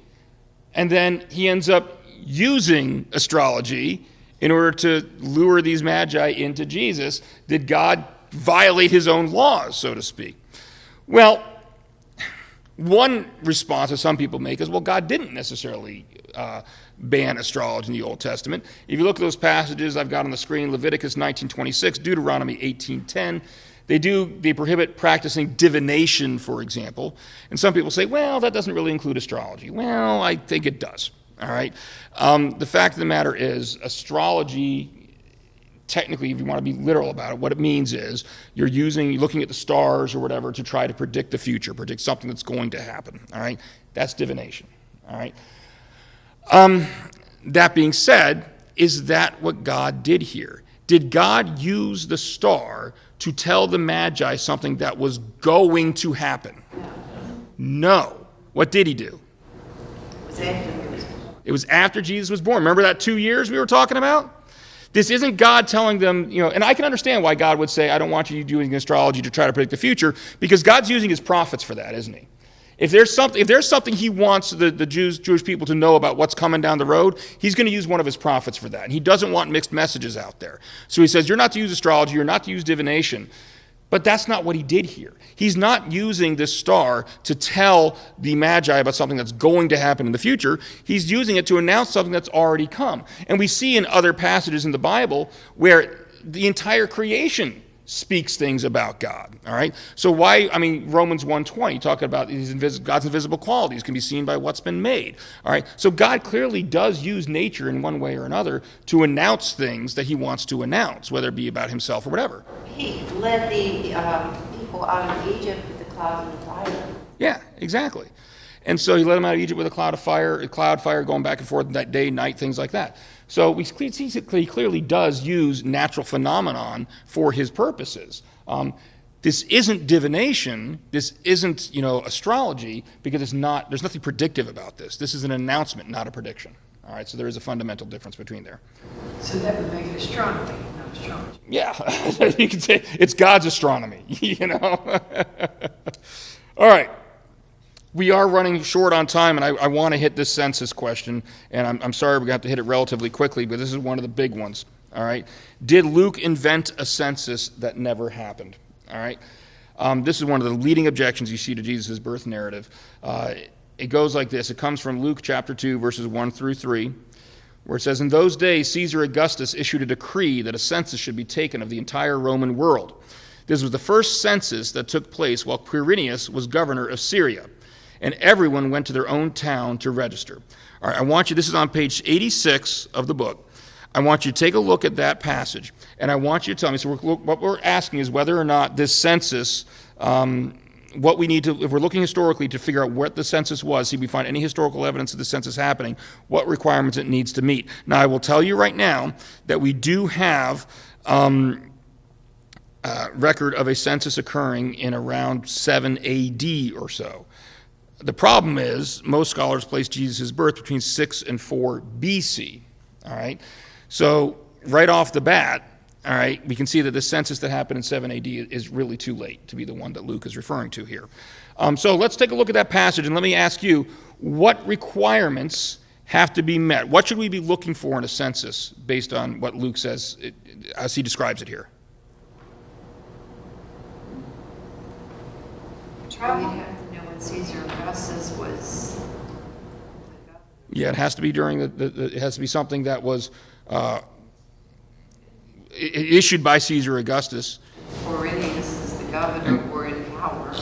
and then he ends up using astrology in order to lure these magi into Jesus? Did God violate his own laws, so to speak? Well, one response that some people make is, well, God didn't necessarily ban astrology in the Old Testament. If you look at those passages I've got on the screen, Leviticus 19:26, Deuteronomy 18:10, they prohibit practicing divination, for example. And some people say, well, that doesn't really include astrology. Well, I think it does. All right. The fact of the matter is, astrology, technically, if you want to be literal about it, what it means is you're looking at the stars or whatever to try to predict the future, predict something that's going to happen. All right. That's divination. All right. That being said, is that what God did here? Did God use the star to tell the Magi something that was going to happen? No. What did he do? It was after Jesus was born. Remember that 2 years we were talking about? This isn't God telling them, and I can understand why God would say, I don't want you doing astrology to try to predict the future, because God's using his prophets for that, isn't he? If there's something he wants the Jewish people to know about what's coming down the road, he's going to use one of his prophets for that. And he doesn't want mixed messages out there. So he says, you're not to use astrology, you're not to use divination. But that's not what he did here. He's not using this star to tell the Magi about something that's going to happen in the future. He's using it to announce something that's already come. And we see in other passages in the Bible where the entire creation speaks things about God, all right? So Romans 1:20, talking about God's invisible qualities can be seen by what's been made, all right? So God clearly does use nature in one way or another to announce things that he wants to announce, whether it be about himself or whatever.
He led the people out of Egypt with the cloud and fire.
Yeah, exactly. And so he led them out of Egypt with a cloud fire going back and forth that day, night, things like that. So we see he clearly does use natural phenomenon for his purposes. This isn't divination. This isn't, astrology, because there's nothing predictive about this. This is an announcement, not a prediction. All right, so there is a fundamental difference between there.
So that would make it astronomy, not astrology.
Yeah, you can say it's God's astronomy, All right. We are running short on time, and I want to hit this census question, and I'm sorry we're going to have to hit it relatively quickly, but this is one of the big ones, all right? Did Luke invent a census that never happened, all right? This is one of the leading objections you see to Jesus' birth narrative. It goes like this. It comes from Luke chapter 2, verses 1 through 3, where it says, in those days, Caesar Augustus issued a decree that a census should be taken of the entire Roman world. This was the first census that took place while Quirinius was governor of Syria. And everyone went to their own town to register. All right, this is on page 86 of the book. I want you to take a look at that passage, and I want you to tell me, what we're asking is whether or not this census, what we need to, if we're looking historically to figure out what the census was, see if we find any historical evidence of the census happening, what requirements it needs to meet. Now, I will tell you right now that we do have record of a census occurring in around 7 AD or so. The problem is most scholars place Jesus' birth between 6 and 4 BC, all right? So right off the bat, all right, we can see that the census that happened in 7 AD is really too late to be the one that Luke is referring to here. So let's take a look at that passage, and let me ask you, what requirements have to be met? What should we be looking for in a census based on what Luke says as he describes it here?
Travel. Caesar Augustus was.
Yeah, it has to be during it has to be something that was issued by Caesar Augustus.
Quirinius is the governor, were in power.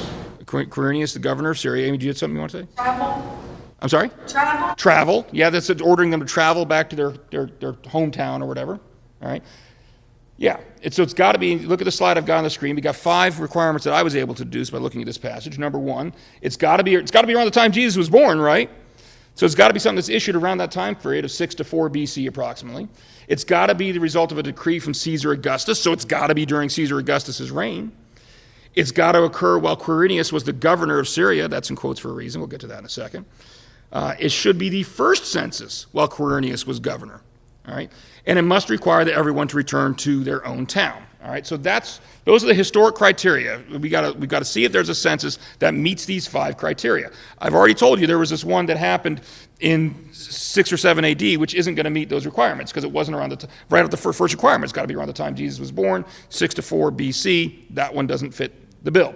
Quirinius, the governor of Syria. Amy, do you have something you want to say?
Travel?
I'm sorry?
Travel?
Travel. Yeah, that's ordering them to travel back to their hometown or whatever. All right. Yeah, so it's got to be, look at the slide I've got on the screen. We got 5 requirements that I was able to deduce by looking at this passage. Number 1, it's got to be around the time Jesus was born, right? So it's got to be something that's issued around that time period of 6 to 4 BC approximately. It's got to be the result of a decree from Caesar Augustus, so it's got to be during Caesar Augustus' reign. It's got to occur while Quirinius was the governor of Syria. That's in quotes for a reason. We'll get to that in a second. It should be the first census while Quirinius was governor. All right, and it must require that everyone to return to their own town. All right, so those are the historic criteria. We got to see if there's a census that meets these 5 criteria. I've already told you there was this one that happened in 6 or 7 AD, which isn't going to meet those requirements because it wasn't around right at the first requirement. It's got to be around the time Jesus was born, 6 to 4 BC. That one doesn't fit the bill.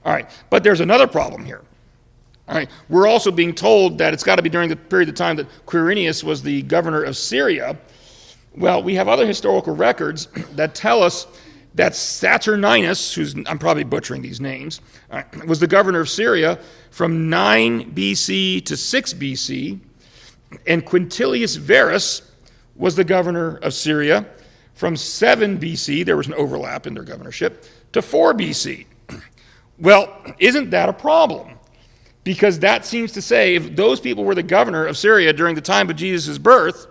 All right, but there's another problem here. All right, we're also being told that it's got to be during the period of time that Quirinius was the governor of Syria. Well, we have other historical records that tell us that Saturninus, I'm probably butchering these names, was the governor of Syria from 9 BC to 6 BC, and Quintilius Varus was the governor of Syria from 7 BC, there was an overlap in their governorship, to 4 BC. Well, isn't that a problem? Because that seems to say if those people were the governor of Syria during the time of Jesus' birth,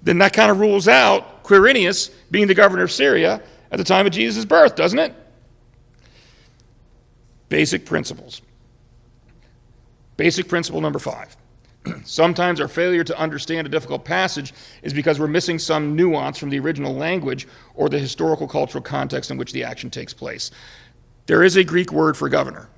then that kind of rules out Quirinius being the governor of Syria at the time of Jesus' birth, doesn't it? Basic principles. Basic principle number 5. Sometimes our failure to understand a difficult passage is because we're missing some nuance from the original language or the historical cultural context in which the action takes place. There is a Greek word for governor.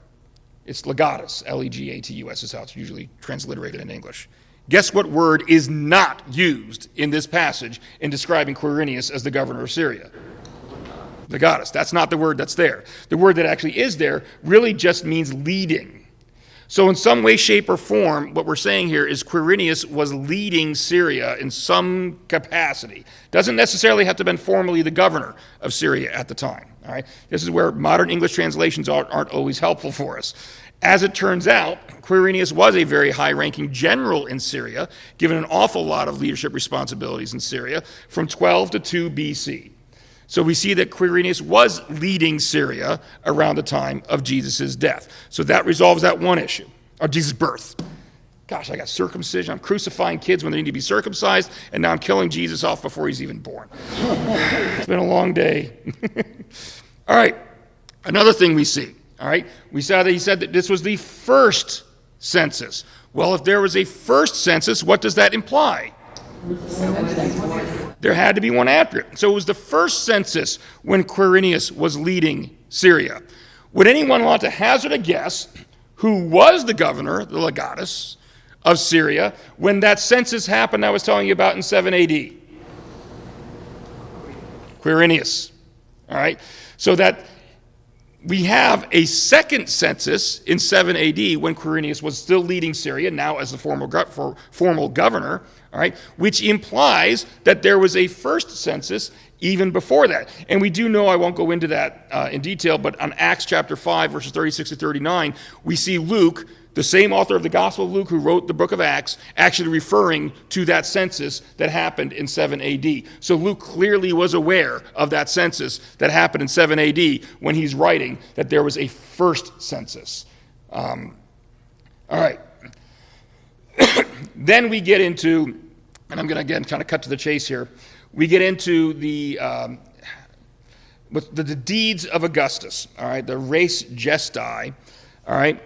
It's legatus, Legatus is how it's usually transliterated in English. Guess what word is not used in this passage in describing Quirinius as the governor of Syria? Legatus. That's not the word that's there. The word that actually is there really just means leading. So in some way, shape, or form, what we're saying here is Quirinius was leading Syria in some capacity. Doesn't necessarily have to have been formally the governor of Syria at the time. All right? This is where modern English translations aren't always helpful for us. As it turns out, Quirinius was a very high-ranking general in Syria, given an awful lot of leadership responsibilities in Syria, from 12 to 2 BC. So we see that Quirinius was leading Syria around the time of Jesus' death. So that resolves that one issue, or Jesus' birth. Gosh, I got circumcision. I'm crucifying kids when they need to be circumcised, and now I'm killing Jesus off before he's even born. It's been a long day. All right, another thing we see. All right, we saw that he said that this was the first census. Well, if there was a first census, what does that imply? There had to be one after it. So it was the first census when Quirinius was leading Syria. Would anyone want to hazard a guess who was the governor, the legatus, of Syria when that census happened I was telling you about in 7 AD? Quirinius. All right, so that we have a second census in 7 AD when Quirinius was still leading Syria, now as the formal governor, all right, which implies that there was a first census even before that. And we do know, I won't go into that in detail, but on Acts chapter 5, verses 36 to 39, we see Luke, the same author of the Gospel of Luke who wrote the book of Acts, actually referring to that census that happened in 7 AD. So Luke clearly was aware of that census that happened in 7 AD when he's writing that there was a first census. All right. Then we get into, and I'm going to again kind of cut to the chase here, we get into the deeds of Augustus, all right, the res gestae, all right.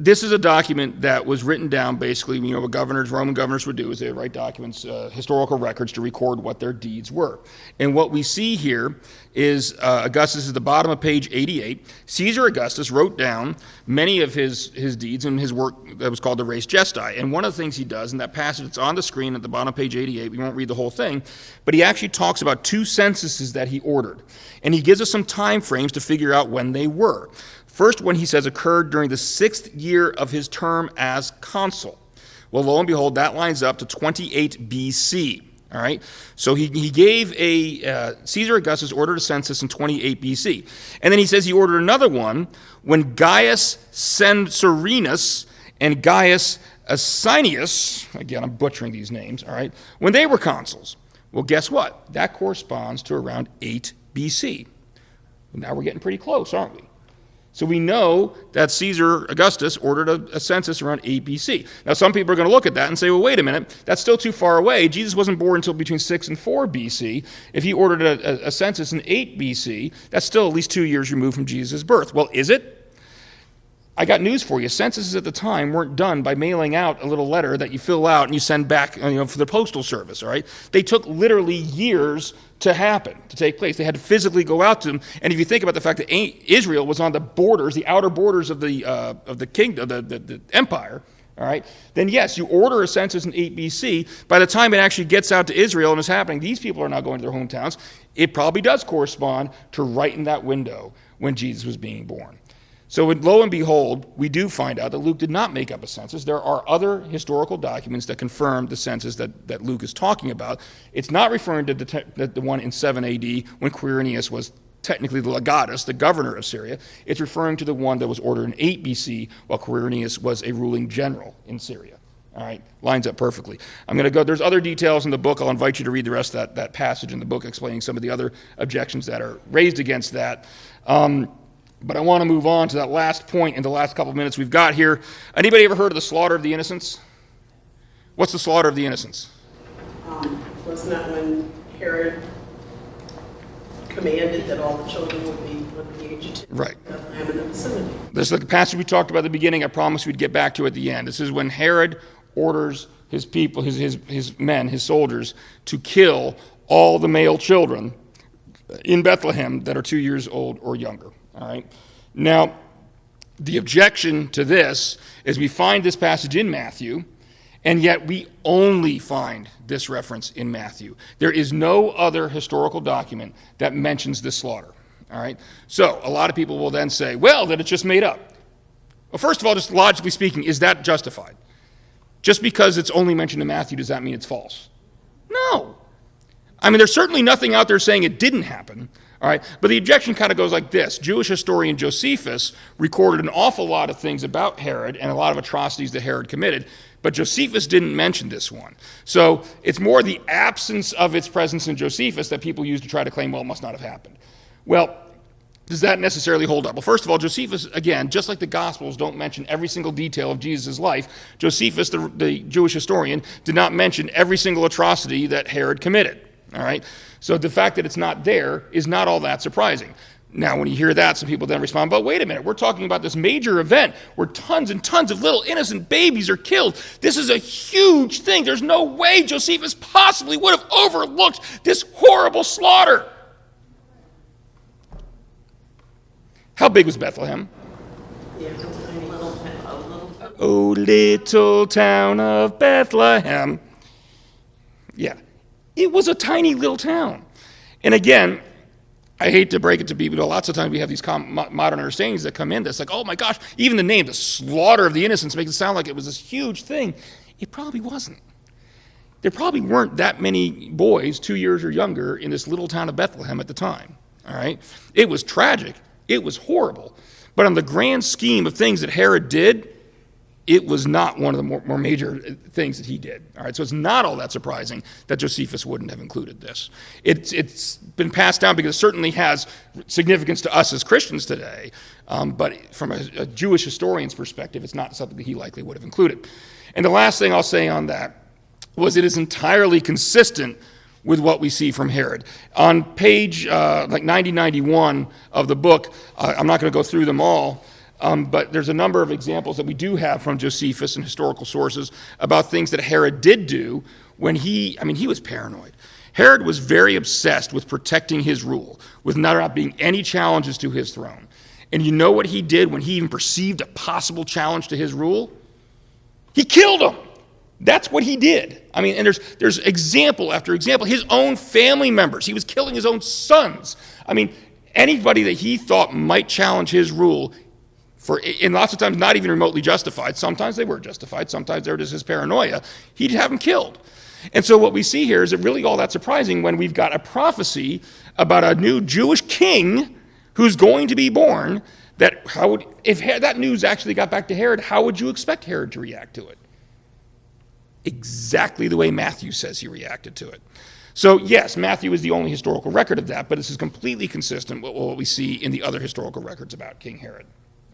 This is a document that was written down basically, what Roman governors would do is they would write documents, historical records to record what their deeds were. And what we see here is Augustus is at the bottom of page 88. Caesar Augustus wrote down many of his deeds in his work that was called the Res Gestae. And one of the things he does in that passage that's on the screen at the bottom of page 88, we won't read the whole thing, but he actually talks about 2 censuses that he ordered. And he gives us some time frames to figure out when they were. First one, he says, occurred during the 6th year of his term as consul. Well, lo and behold, that lines up to 28 BC. All right, so he gave Caesar Augustus ordered a census in 28 BC. And then he says he ordered another one when Gaius Censorinus and Gaius Asinius, again, I'm butchering these names, all right, when they were consuls. Well, guess what? That corresponds to around 8 BC. Now we're getting pretty close, aren't we? So we know that Caesar Augustus ordered a census around 8 BC. Now some people are going to look at that and say, well, wait a minute, that's still too far away. Jesus wasn't born until between 6 and 4 BC. If he ordered a census in 8 BC, that's still at least 2 years removed from Jesus' birth. Well, is it? I got news for you. Censuses at the time weren't done by mailing out a little letter that you fill out and you send back, for the postal service, all right? They took literally years to happen, to take place. They had to physically go out to them. And if you think about the fact that Israel was on the borders, the outer borders of the kingdom, the empire, all right, then yes, you order a census in 8 BC. By the time it actually gets out to Israel and is happening, these people are now going to their hometowns. It probably does correspond to right in that window when Jesus was being born. So lo and behold, we do find out that Luke did not make up a census. There are other historical documents that confirm the census that Luke is talking about. It's not referring to the one in 7 AD when Quirinius was technically the legatus, the governor of Syria. It's referring to the one that was ordered in 8 BC while Quirinius was a ruling general in Syria. All right, lines up perfectly. I'm going to go, there's other details in the book. I'll invite you to read the rest of that passage in the book explaining some of the other objections that are raised against that. But I want to move on to that last point in the last couple of minutes we've got here. Anybody ever heard of the slaughter of the innocents? What's the slaughter of the innocents?
Wasn't that when Herod commanded that all the children would be aged to
Right.
Bethlehem in the vicinity?
This is the passage we talked about at the beginning. I promised we'd get back to at the end. This is when Herod orders his people, his men, his soldiers, to kill all the male children in Bethlehem that are 2 years old or younger. All right. Now, the objection to this is we find this passage in Matthew, and yet we only find this reference in Matthew. There is no other historical document that mentions this slaughter. All right. So a lot of people will then say, well, that it's just made up. Well, first of all, just logically speaking, is that justified? Just because it's only mentioned in Matthew, does that mean it's false? No. I mean, there's certainly nothing out there saying it didn't happen. All right, but the objection kind of goes like this. Jewish historian Josephus recorded an awful lot of things about Herod and a lot of atrocities that Herod committed, but Josephus didn't mention this one. So it's more the absence of its presence in Josephus that people use to try to claim, well, it must not have happened. Well, does that necessarily hold up? Well, first of all, Josephus, again, just like the Gospels don't mention every single detail of Jesus' life, Josephus, the Jewish historian, did not mention every single atrocity that Herod committed. All right? So the fact that it's not there is not all that surprising. Now, when you hear that, some people then respond, but wait a minute, we're talking about this major event where tons and tons of little innocent babies are killed. This is a huge thing. There's no way Josephus possibly would have overlooked this horrible slaughter. How big was Bethlehem?
Yeah, a little.
Oh, little town of Bethlehem. Yeah. It was a tiny little town. And again, I hate to break it to people, but lots of times we have these modern understandings that come in that's like, oh my gosh, even the name, the slaughter of the innocents, makes it sound like it was this huge thing. It probably wasn't. There probably weren't that many boys 2 years or younger in this little town of Bethlehem at the time. All right? It was tragic. It was horrible. But on the grand scheme of things that Herod did, it was not one of the more major things that he did. All right, so it's not all that surprising that Josephus wouldn't have included this. It's been passed down because it certainly has significance to us as Christians today, but from a Jewish historian's perspective, it's not something that he likely would have included. And the last thing I'll say on that was it is entirely consistent with what we see from Herod. On page 90-91 of the book, I'm not going to go through them all, but there's a number of examples that we do have from Josephus and historical sources about things that Herod did do when he was paranoid. Herod was very obsessed with protecting his rule, with not being any challenges to his throne. And you know what he did when he even perceived a possible challenge to his rule? He killed him. That's what he did. I mean, and there's example after example. His own family members. He was killing his own sons. I mean, anybody that he thought might challenge his rule, and lots of times not even remotely justified. Sometimes they were justified. Sometimes they were just his paranoia. He'd have them killed. And so what we see here is it really all that surprising when we've got a prophecy about a new Jewish king who's going to be born, that if that news actually got back to Herod, how would you expect Herod to react to it? Exactly the way Matthew says he reacted to it. So yes, Matthew is the only historical record of that, but this is completely consistent with what we see in the other historical records about King Herod.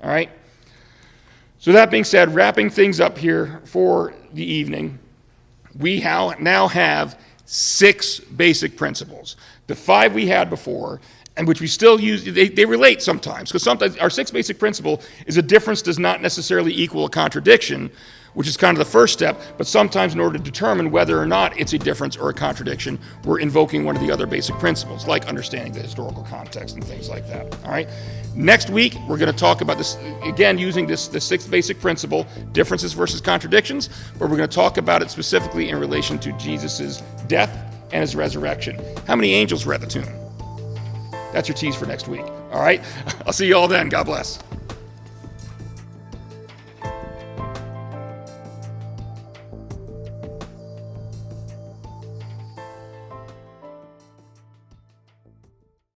All right? So that being said, wrapping things up here for the evening, we now have 6 basic principles. The 5 we had before, and which we still use, they relate sometimes, because sometimes our sixth basic principle is a difference does not necessarily equal a contradiction, which is kind of the first step, but sometimes in order to determine whether or not it's a difference or a contradiction, we're invoking one of the other basic principles, like understanding the historical context and things like that, all right? Next week, we're going to talk about this, again, using the sixth basic principle, differences versus contradictions, but we're going to talk about it specifically in relation to Jesus' death and his resurrection. How many angels were at the tomb? That's your tease for next week, all right? I'll see you all then. God bless.